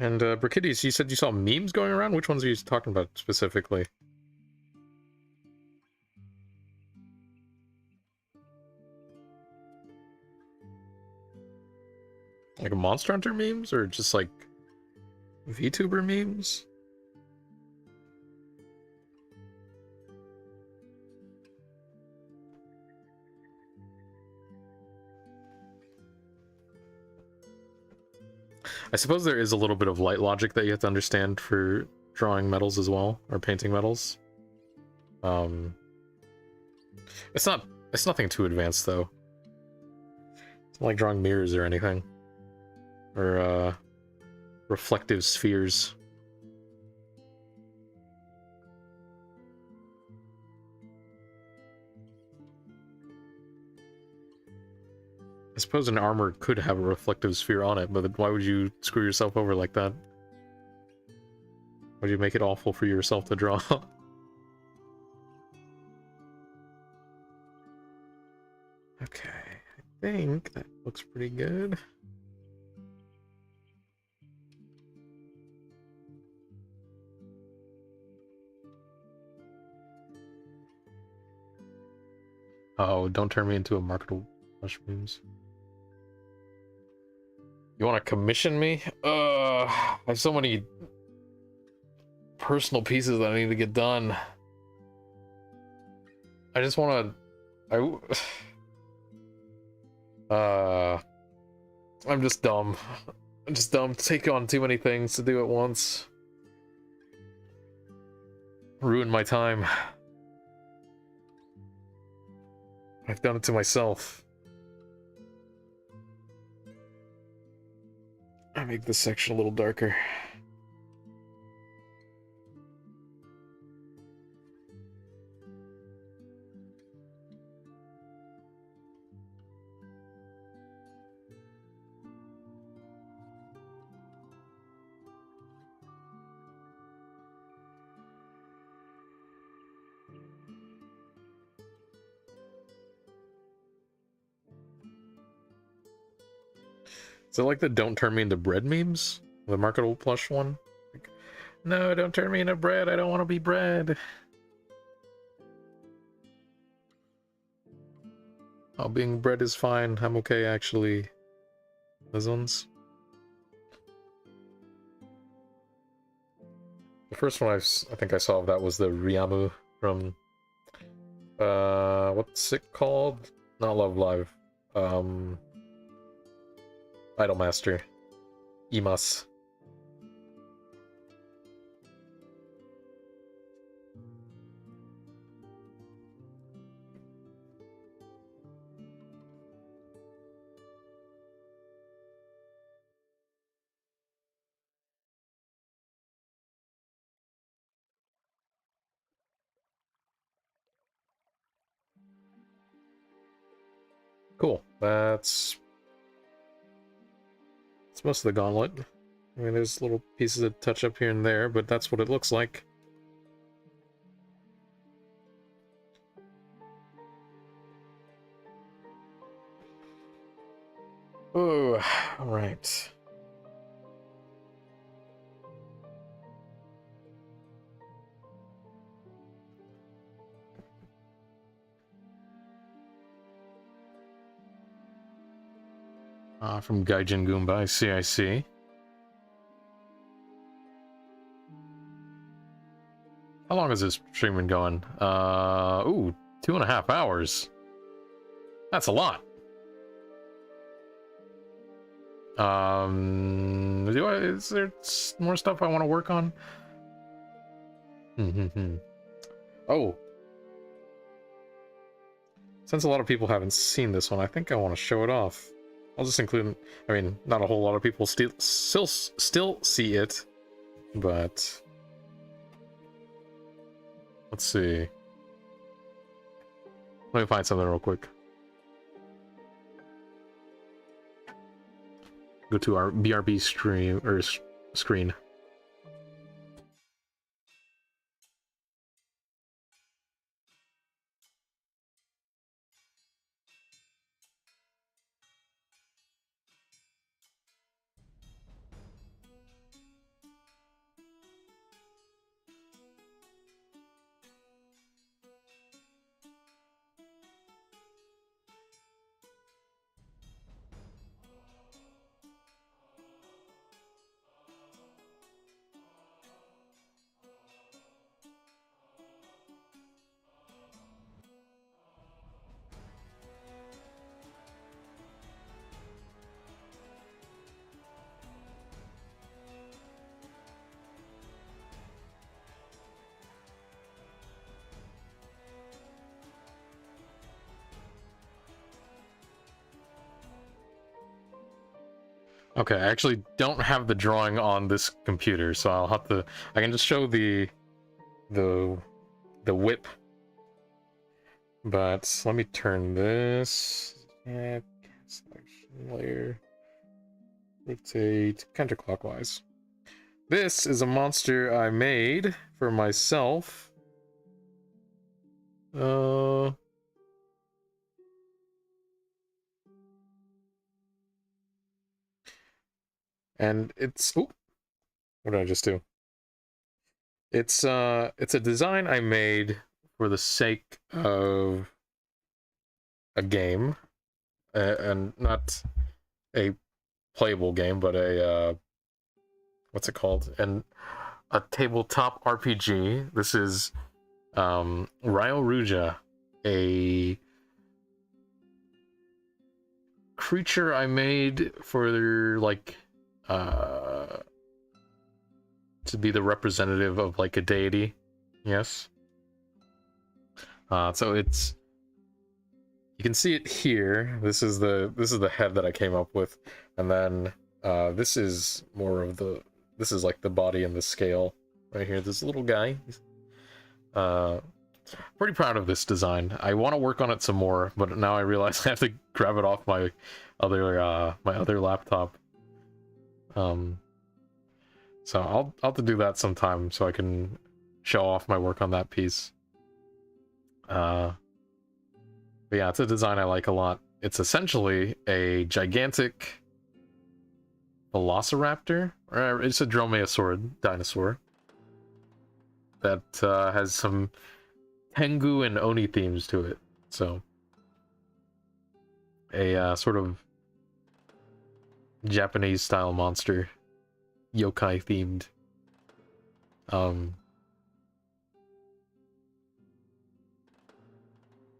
And Brachidis, you said you saw memes going around? Which ones are you talking about specifically? Like Monster Hunter memes, or just like VTuber memes? I suppose there is a little bit of light logic that you have to understand for drawing metals as well, or painting metals. It's nothing too advanced though. It's not like drawing mirrors or anything. Or reflective spheres. I suppose an armor could have a reflective sphere on it, but why would you screw yourself over like that? Why would you make it awful for yourself to draw? Okay, I think that looks pretty good. Oh, don't turn me into a marketable mushrooms. You want to commission me? I have so many personal pieces that I need to get done. I just want to... I'm just dumb. I'm just dumb to take on too many things to do at once. Ruin my time. I've done it to myself. I make this section a little darker. Is it like the "don't turn me into bread" memes? The marketable plush one? Like, no, don't turn me into bread, I don't want to be bread. Oh, being bread is fine, I'm okay actually. Those ones? The first one I think I saw of that was the Ryamu from... what's it called? Not Love Live. Idolmaster. Imas. Cool. That's most of the gauntlet. I mean, there's little pieces of touch up here and there, but that's what it looks like. Oh, all right. From Gaijin Goomba, I see, I see. How long has this stream been going? Ooh, 2.5 hours. That's a lot. Is there more stuff I want to work on? Oh. Since a lot of people haven't seen this one, I think I want to show it off. I'll just include, I mean, not a whole lot of people still see it, but let's see. Let me find something real quick. Go to our BRB stream or screen. Okay, I actually don't have the drawing on this computer, so I'll have to. I can just show the whip, but let me turn this. Yeah, selection layer, rotate counterclockwise. This is a monster I made for myself. And it's, ooh, what did I just do? It's a design I made for the sake of a game, and not a playable game, but a what's it called? And a tabletop RPG. This is Ryoruja, a creature I made for like to be the representative of like a deity. Yes. So it's, you can see it here. This is the head that I came up with, and then this is more of the, this is like the body and the scale right here. This little guy. Pretty proud of this design. I want to work on it some more, but now I realize I have to grab it off my other laptop. So I'll have to do that sometime so I can show off my work on that piece. But yeah, it's a design I like a lot. It's essentially a gigantic velociraptor, or it's a dromaeosaur dinosaur that has some Tengu and Oni themes to it. So a sort of Japanese style monster, yokai themed.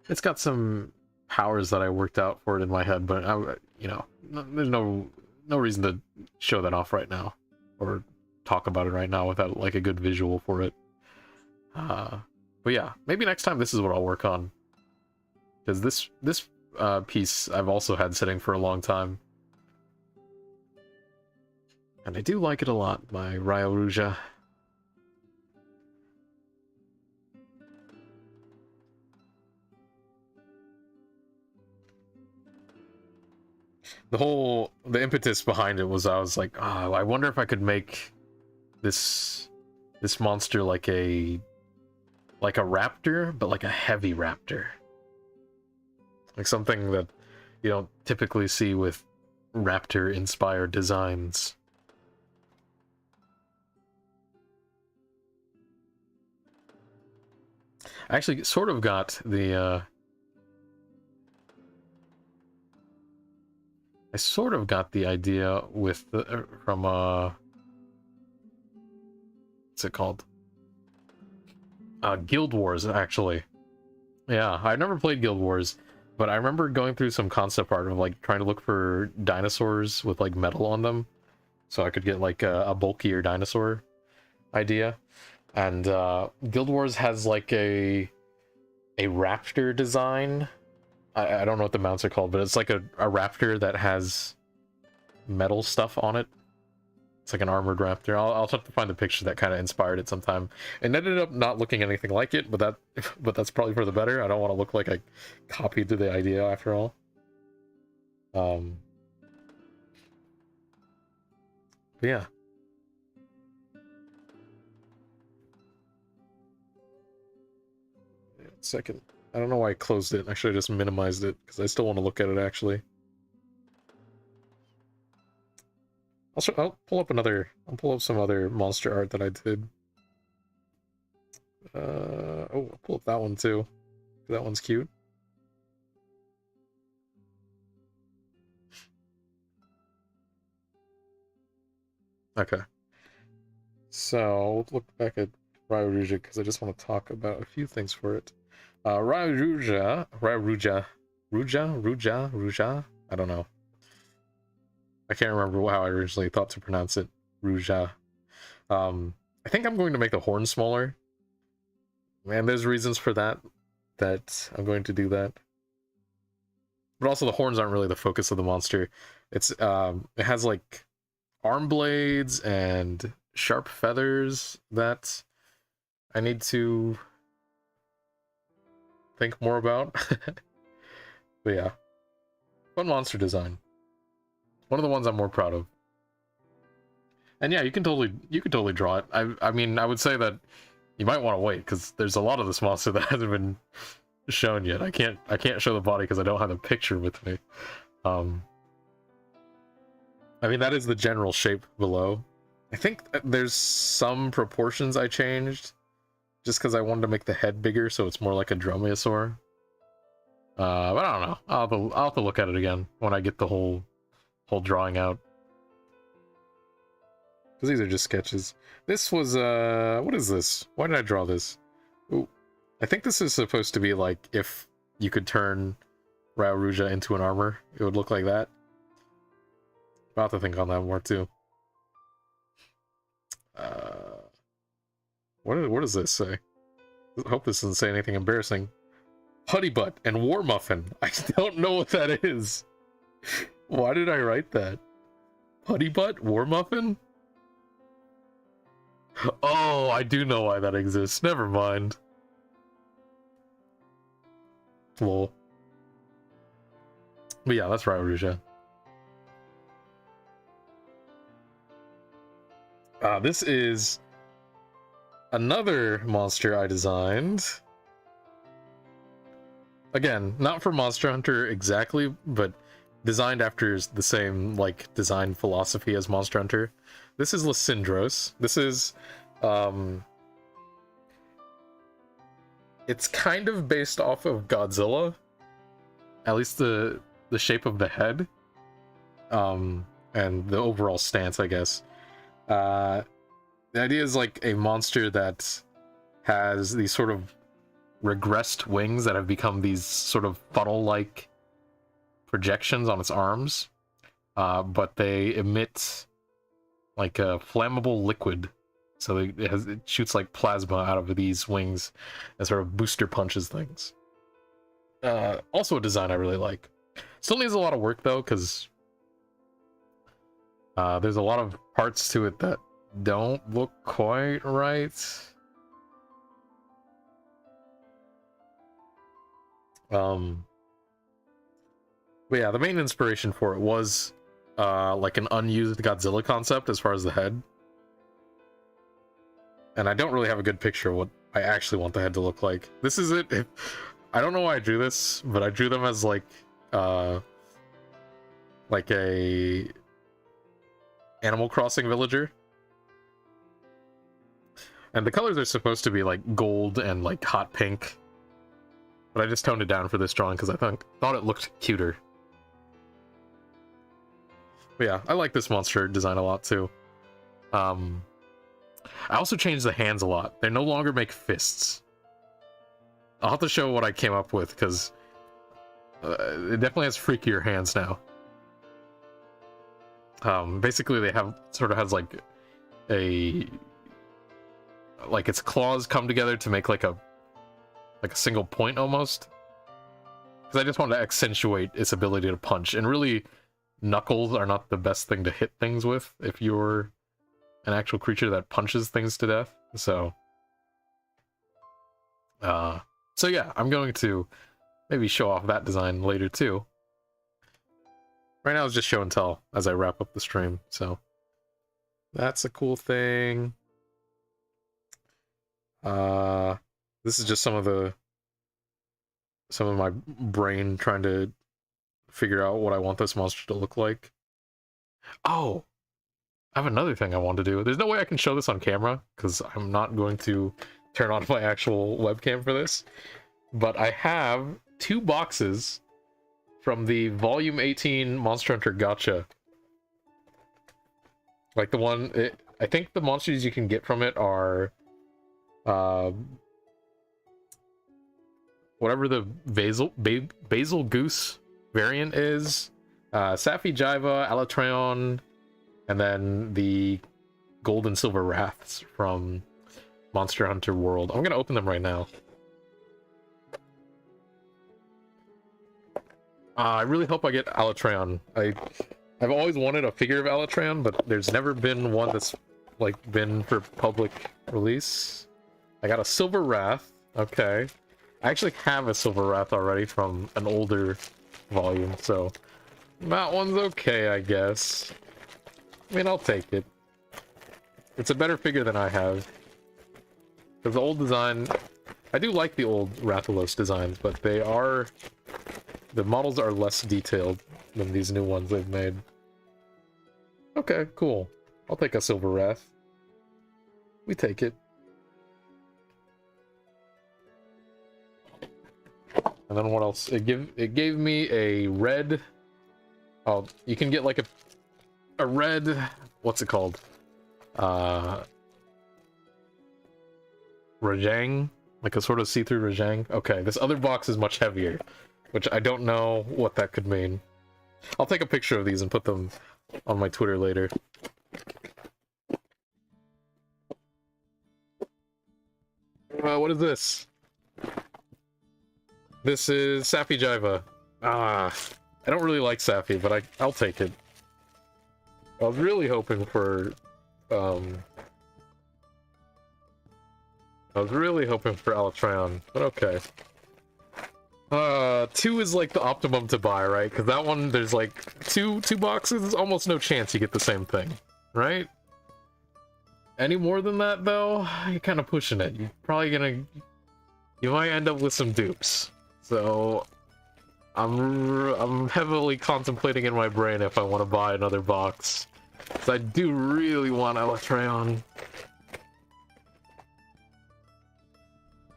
It's got some powers that I worked out for it in my head, but you know, there's no reason to show that off right now or talk about it right now without like a good visual for it. But yeah, maybe next time this is what I'll work on, because this piece I've also had sitting for a long time, and I do like it a lot, my Ryoruja. The impetus behind it was I was like, oh, I wonder if I could make this monster like a raptor, but like a heavy raptor. Like something that you don't typically see with raptor-inspired designs. I actually sort of got the I sort of got the idea with the, from what's it called? Guild Wars, actually. Yeah, I never played Guild Wars, but I remember going through some concept art of like trying to look for dinosaurs with like metal on them, so I could get like a bulkier dinosaur idea. And Guild Wars has like a raptor design. I don't know what the mounts are called, but it's like a raptor that has metal stuff on it. It's like an armored raptor. I'll have to find the picture that kind of inspired it sometime. It ended up not looking anything like it, but that's probably for the better. I don't want to look like I copied the idea after all. But yeah. Second. I don't know why I closed it. I should have just minimized it, because I still want to look at it, actually. I'll pull up some other monster art that I did. Oh, I'll pull up that one too. That one's cute. Okay. So, we'll look back at Ryaruja, because I just want to talk about a few things for it. Ryaruja, Ruja? I don't know. I can't remember how I originally thought to pronounce it. Ruja. I think I'm going to make the horn smaller. And there's reasons for that I'm going to do that. But also the horns aren't really the focus of the monster. It has like arm blades and sharp feathers that I need to think more about. But yeah. Fun monster design. One of the ones I'm more proud of. And yeah, you can totally draw it. I mean, I would say that you might want to wait, because there's a lot of this monster that hasn't been shown yet. I can't show the body because I don't have the picture with me. I mean, that is the general shape below. I think there's some proportions I changed, just because I wanted to make the head bigger so it's more like a dromaeosaur. But I don't know. I'll have to look at it again when I get the whole drawing out. Because these are just sketches. This was, what is this? Why did I draw this? Ooh. I think this is supposed to be like if you could turn Ryaruja into an armor, it would look like that. I'll have to think on that more too. What does this say? I hope this doesn't say anything embarrassing. Honey Butt and War Muffin. I don't know what that is. Why did I write that? Honey Butt? War Muffin? Oh, I do know why that exists. Never mind. Lol. But yeah, that's Ryaruja. This is another monster I designed. Again, not for Monster Hunter exactly, but designed after the same like design philosophy as Monster Hunter. This is Lesindros. This is it's kind of based off of Godzilla, at least the shape of the head, and the overall stance, I guess. The idea is like a monster that has these sort of regressed wings that have become these sort of funnel-like projections on its arms, but they emit like a flammable liquid, so it shoots like plasma out of these wings and sort of booster punches things. Also a design I really like. Still needs a lot of work though, because there's a lot of parts to it that don't look quite right. But yeah, the main inspiration for it was like an unused Godzilla concept as far as the head. And I don't really have a good picture of what I actually want the head to look like. This is it. I don't know why I drew this, but I drew them as like a Animal Crossing villager. And the colors are supposed to be like gold and like hot pink. But I just toned it down for this drawing because I thought it looked cuter. But yeah, I like this monster design a lot too. I also changed the hands a lot. They no longer make fists. I'll have to show what I came up with, because it definitely has freakier hands now. Basically they have, sort of has like its claws come together to make like a single point almost. Because I just want to accentuate its ability to punch, and really knuckles are not the best thing to hit things with if you're an actual creature that punches things to death. So yeah, I'm going to maybe show off that design later too. Right now it's just show and tell as I wrap up the stream, so that's a cool thing. This is just some of my brain trying to figure out what I want this monster to look like. Oh, I have another thing I want to do. There's no way I can show this on camera, because I'm not going to turn on my actual webcam for this. But I have 2 boxes from the Volume 18 Monster Hunter Gacha. Like the one... I think the monsters you can get from it are... whatever the Basil Goose variant is. Safi Jiva, Alatreon, and then the Gold and Silver Wraths from Monster Hunter World. I'm gonna open them right now. I really hope I get Alatreon. I've always wanted a figure of Alatreon, but there's never been one that's like been for public release. I got a Silver Wrath. Okay. I actually have a Silver Wrath already from an older volume, so that one's okay, I guess. I mean, I'll take it. It's a better figure than I have. Because the old design... I do like the old Rathalos designs, but they are... The models are less detailed than these new ones they've made. Okay, cool. I'll take a Silver Wrath. We take it. And then what else? It gave me a red... Oh, you can get like a red... What's it called? Rajang? Like a sort of see-through Rajang? Okay, this other box is much heavier, which I don't know what that could mean. I'll take a picture of these and put them on my Twitter later. What is this? This is Safi Jiva. I don't really like Safi, but I'll take it. I was really hoping for, Alatreon, but okay. 2 is like the optimum to buy, right? Because that one, there's like two boxes, there's almost no chance you get the same thing, right? Any more than that, though, you're kind of pushing it. You're probably gonna... You might end up with some dupes. So... I'm heavily contemplating in my brain if I want to buy another box. Because I do really want Alatreon.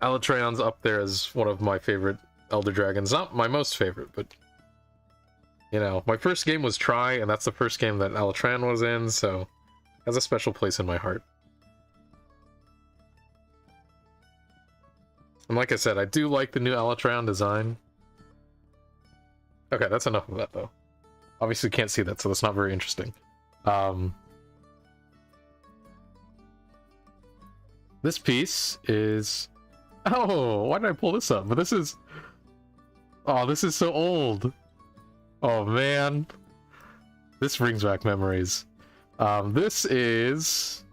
Alatreon's up there as one of my favorite Elder Dragons. Not my most favorite, but... You know, my first game was Tri, and that's the first game that Alatreon was in, so... It has a special place in my heart. And like I said, I do like the new Alatreon design. Okay, that's enough of that, though. Obviously can't see that, so that's not very interesting. This piece is... Oh, why did I pull this up? But this is... Oh, this is so old. Oh, man. This brings back memories. This is...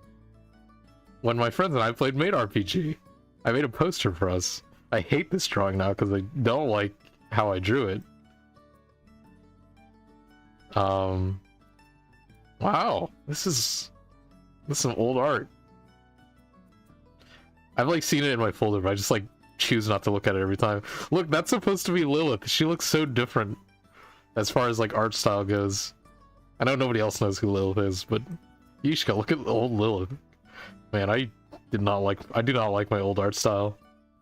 when my friends and I played Maid RPG. I made a poster for us. I hate this drawing now because I don't like how I drew it. Wow, this is some old art. I've like seen it in my folder, but I just like choose not to look at it every time. Look, that's supposed to be Lilith. She looks so different as far as like art style goes. I know nobody else knows who Lilith is, but Yishka, look at the old Lilith. Man, I do not like my old art style,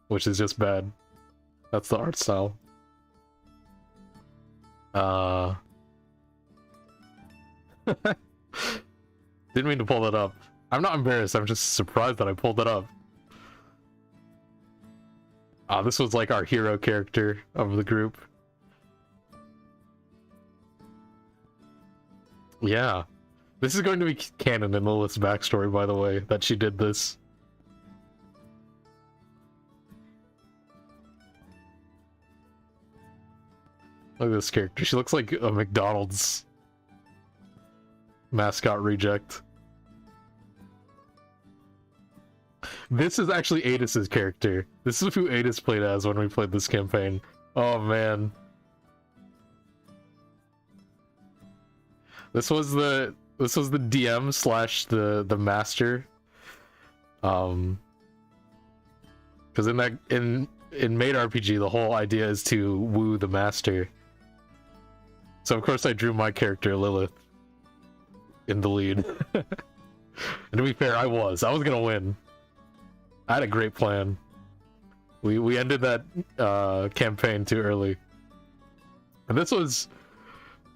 which is just bad. That's the art style. Didn't mean to pull that up. I'm not embarrassed, I'm just surprised that I pulled that up. This was like our hero character of the group. Yeah. This is going to be canon in Lilith's backstory, by the way, that she did this. Look at this character. She looks like a McDonald's mascot reject. This is actually Adis's character. This is who Adis played as when we played this campaign. Oh man. This was the DM slash the master. Because in Maid RPG, the whole idea is to woo the master. So of course I drew my character Lilith in the lead. And to be fair, I was gonna win. I had a great plan. We ended that campaign too early. And this was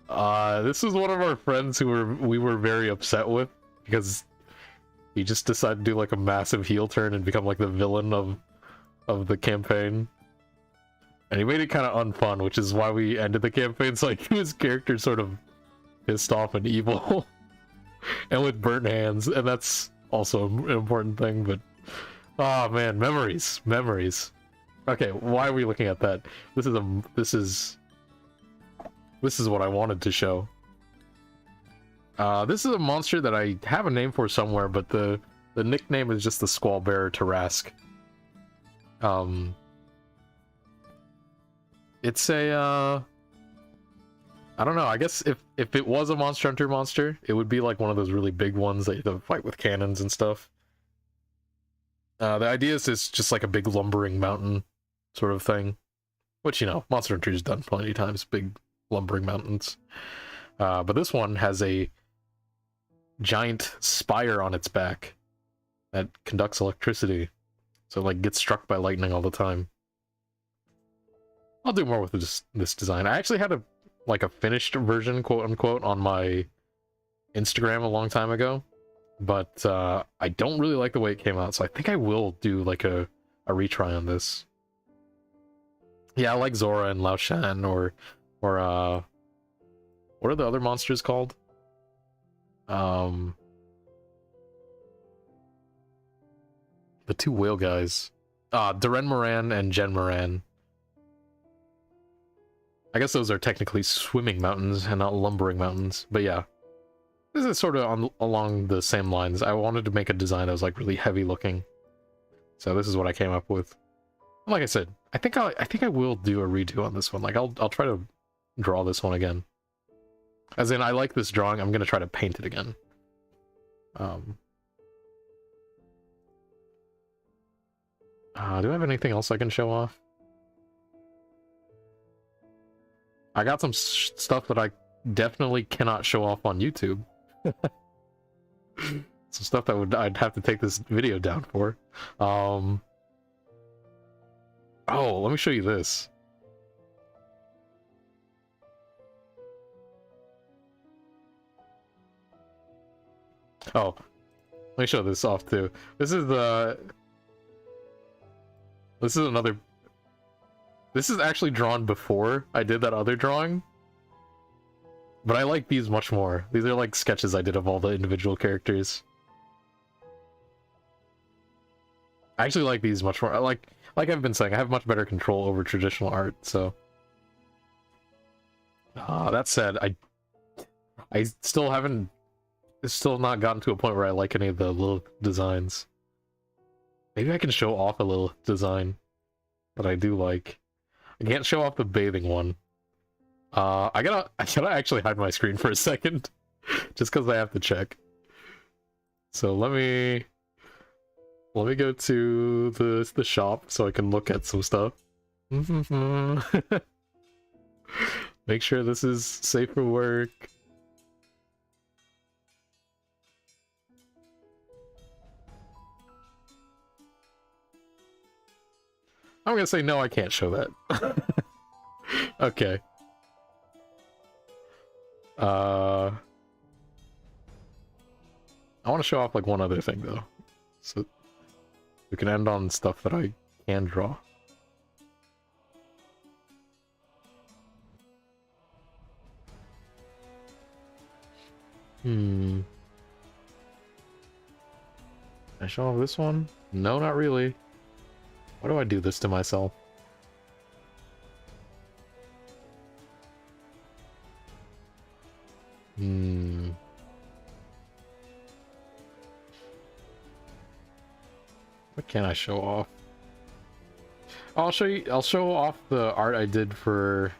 one of our friends who we were very upset with because he just decided to do like a massive heel turn and become like the villain of the campaign. And he made it kind of unfun, which is why we ended the campaign. So like his character sort of pissed off and evil and with burnt hands, and that's also an important thing. But oh man, memories. Okay, why are we looking at that? This is what I wanted to show. This is a monster that I have a name for somewhere, but the nickname is just the Squall Bearer Tarask. It's a I don't know, I guess if it was a Monster Hunter monster, it would be like one of those really big ones that you have to fight with cannons and stuff. The idea is it's just like a big lumbering mountain sort of thing. Which, you know, Monster Hunter's done plenty of times, big lumbering mountains. But this one has a giant spire on its back that conducts electricity. So it like gets struck by lightning all the time. I'll do more with this design. I actually had a finished version, quote unquote, on my Instagram a long time ago. But I don't really like the way it came out, so I think I will do like a retry on this. Yeah, I like Zora and Lao Shan, or what are the other monsters called? The two whale guys. Duren Moran and Jen Moran. I guess those are technically swimming mountains and not lumbering mountains, but yeah. This is sort of along the same lines. I wanted to make a design that was like really heavy looking. So this is what I came up with. Like I said, I think I will do a redo on this one. Like I'll try to draw this one again. As in, I like this drawing, I'm gonna try to paint it again. Do I have anything else I can show off? I got some stuff that I definitely cannot show off on YouTube. Some stuff that I'd have to take this video down for. Oh, let me show you this. Oh, let me show this off too. This is another. This is actually drawn before I did that other drawing. But I like these much more. These are like sketches I did of all the individual characters. I actually like these much more. Like I've been saying, I have much better control over traditional art, so. That said, I still haven't... It's still not gotten to a point where I like any of the little designs. Maybe I can show off a little design that I do like. I can't show off the bathing one. I gotta actually hide my screen for a second, just because I have to check. So let me go to the shop so I can look at some stuff. Make sure this is safe for work. I'm gonna say no, I can't show that. Okay. I want to show off like one other thing though, so we can end on stuff that I can draw. Can I show off this one? No, not really. Why do I do this to myself? What can I show off? I'll show you. I'll show off the art I did for.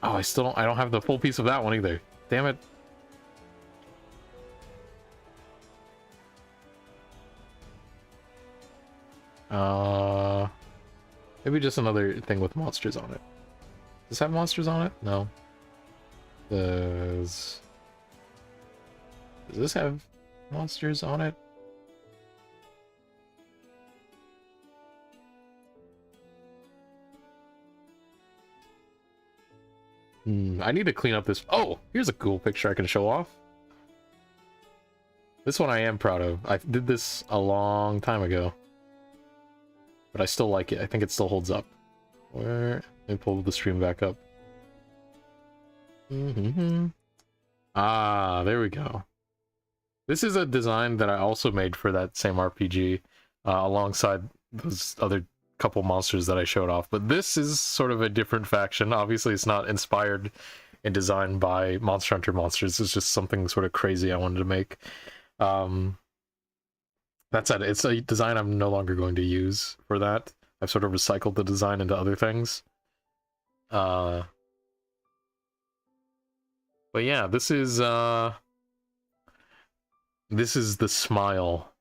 Oh, I don't have the full piece of that one either. Damn it. Maybe just another thing with monsters on it. Does this have monsters on it? No. Does this have monsters on it? I need to clean up this. Oh, here's a cool picture I can show off. This one I am proud of. I did this a long time ago, but I still like it. I think it still holds up. Let me pull the stream back up. Ah, there we go. This is a design that I also made for that same RPG, alongside those other couple monsters that I showed off. But this is sort of a different faction. Obviously, it's not inspired and designed by Monster Hunter monsters. It's just something sort of crazy I wanted to make. That said, it's a design I'm no longer going to use for that. I've sort of recycled the design into other things. But yeah, this is the Smile,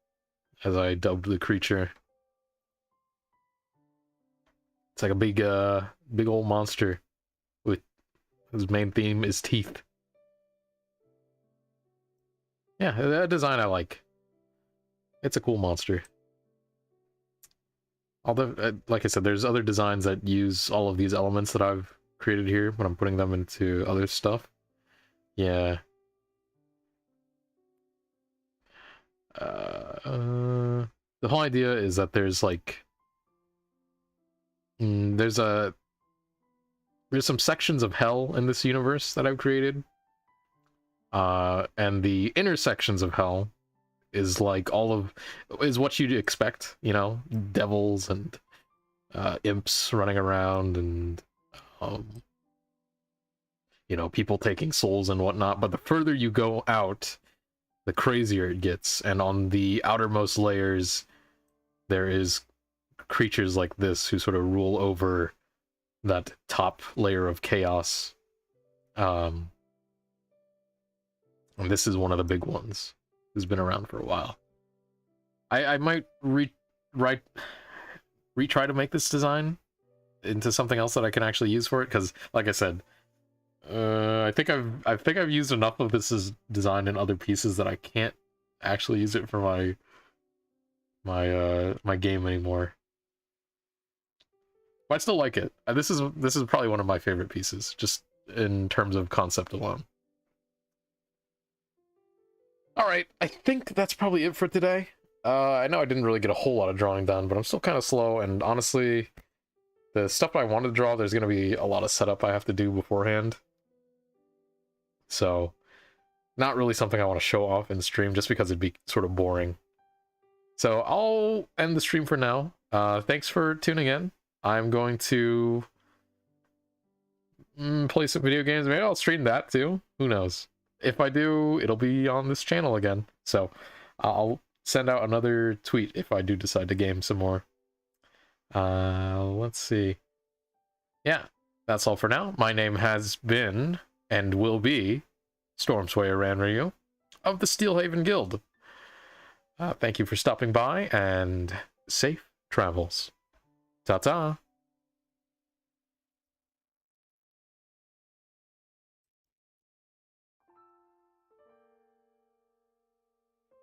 as I dubbed the creature. It's like a big old monster with whose main theme is teeth. Yeah, that design I like. It's a cool monster. Although, like I said, there's other designs that use all of these elements that I've created here when I'm putting them into other stuff. Yeah. The whole idea is that there's like there's some sections of hell in this universe that I've created, and the intersections of hell is like is what you'd expect, you know, devils and imps running around and you know, people taking souls and whatnot. But the further you go out, the crazier it gets, and on the outermost layers there is creatures like this who sort of rule over that top layer of chaos. And this is one of the big ones who's been around for a while. I might retry to make this design into something else that I can actually use for it, because like I said, I think I've used enough of this as design in other pieces that I can't actually use it for my game anymore. But I still like it. This is probably one of my favorite pieces, just in terms of concept alone. Alright, I think that's probably it for today. I know I didn't really get a whole lot of drawing done, but I'm still kind of slow, and honestly, the stuff I wanted to draw, there's going to be a lot of setup I have to do beforehand. So, not really something I want to show off in stream, just because it'd be sort of boring. So, I'll end the stream for now. Thanks for tuning in. I'm going to play some video games. Maybe I'll stream that too. Who knows? If I do, it'll be on this channel again. So I'll send out another tweet if I do decide to game some more. Let's see. Yeah, that's all for now. My name has been and will be Stormswayer Ranryu of the Steelhaven Guild. Thank you for stopping by, and safe travels. Ta-ta!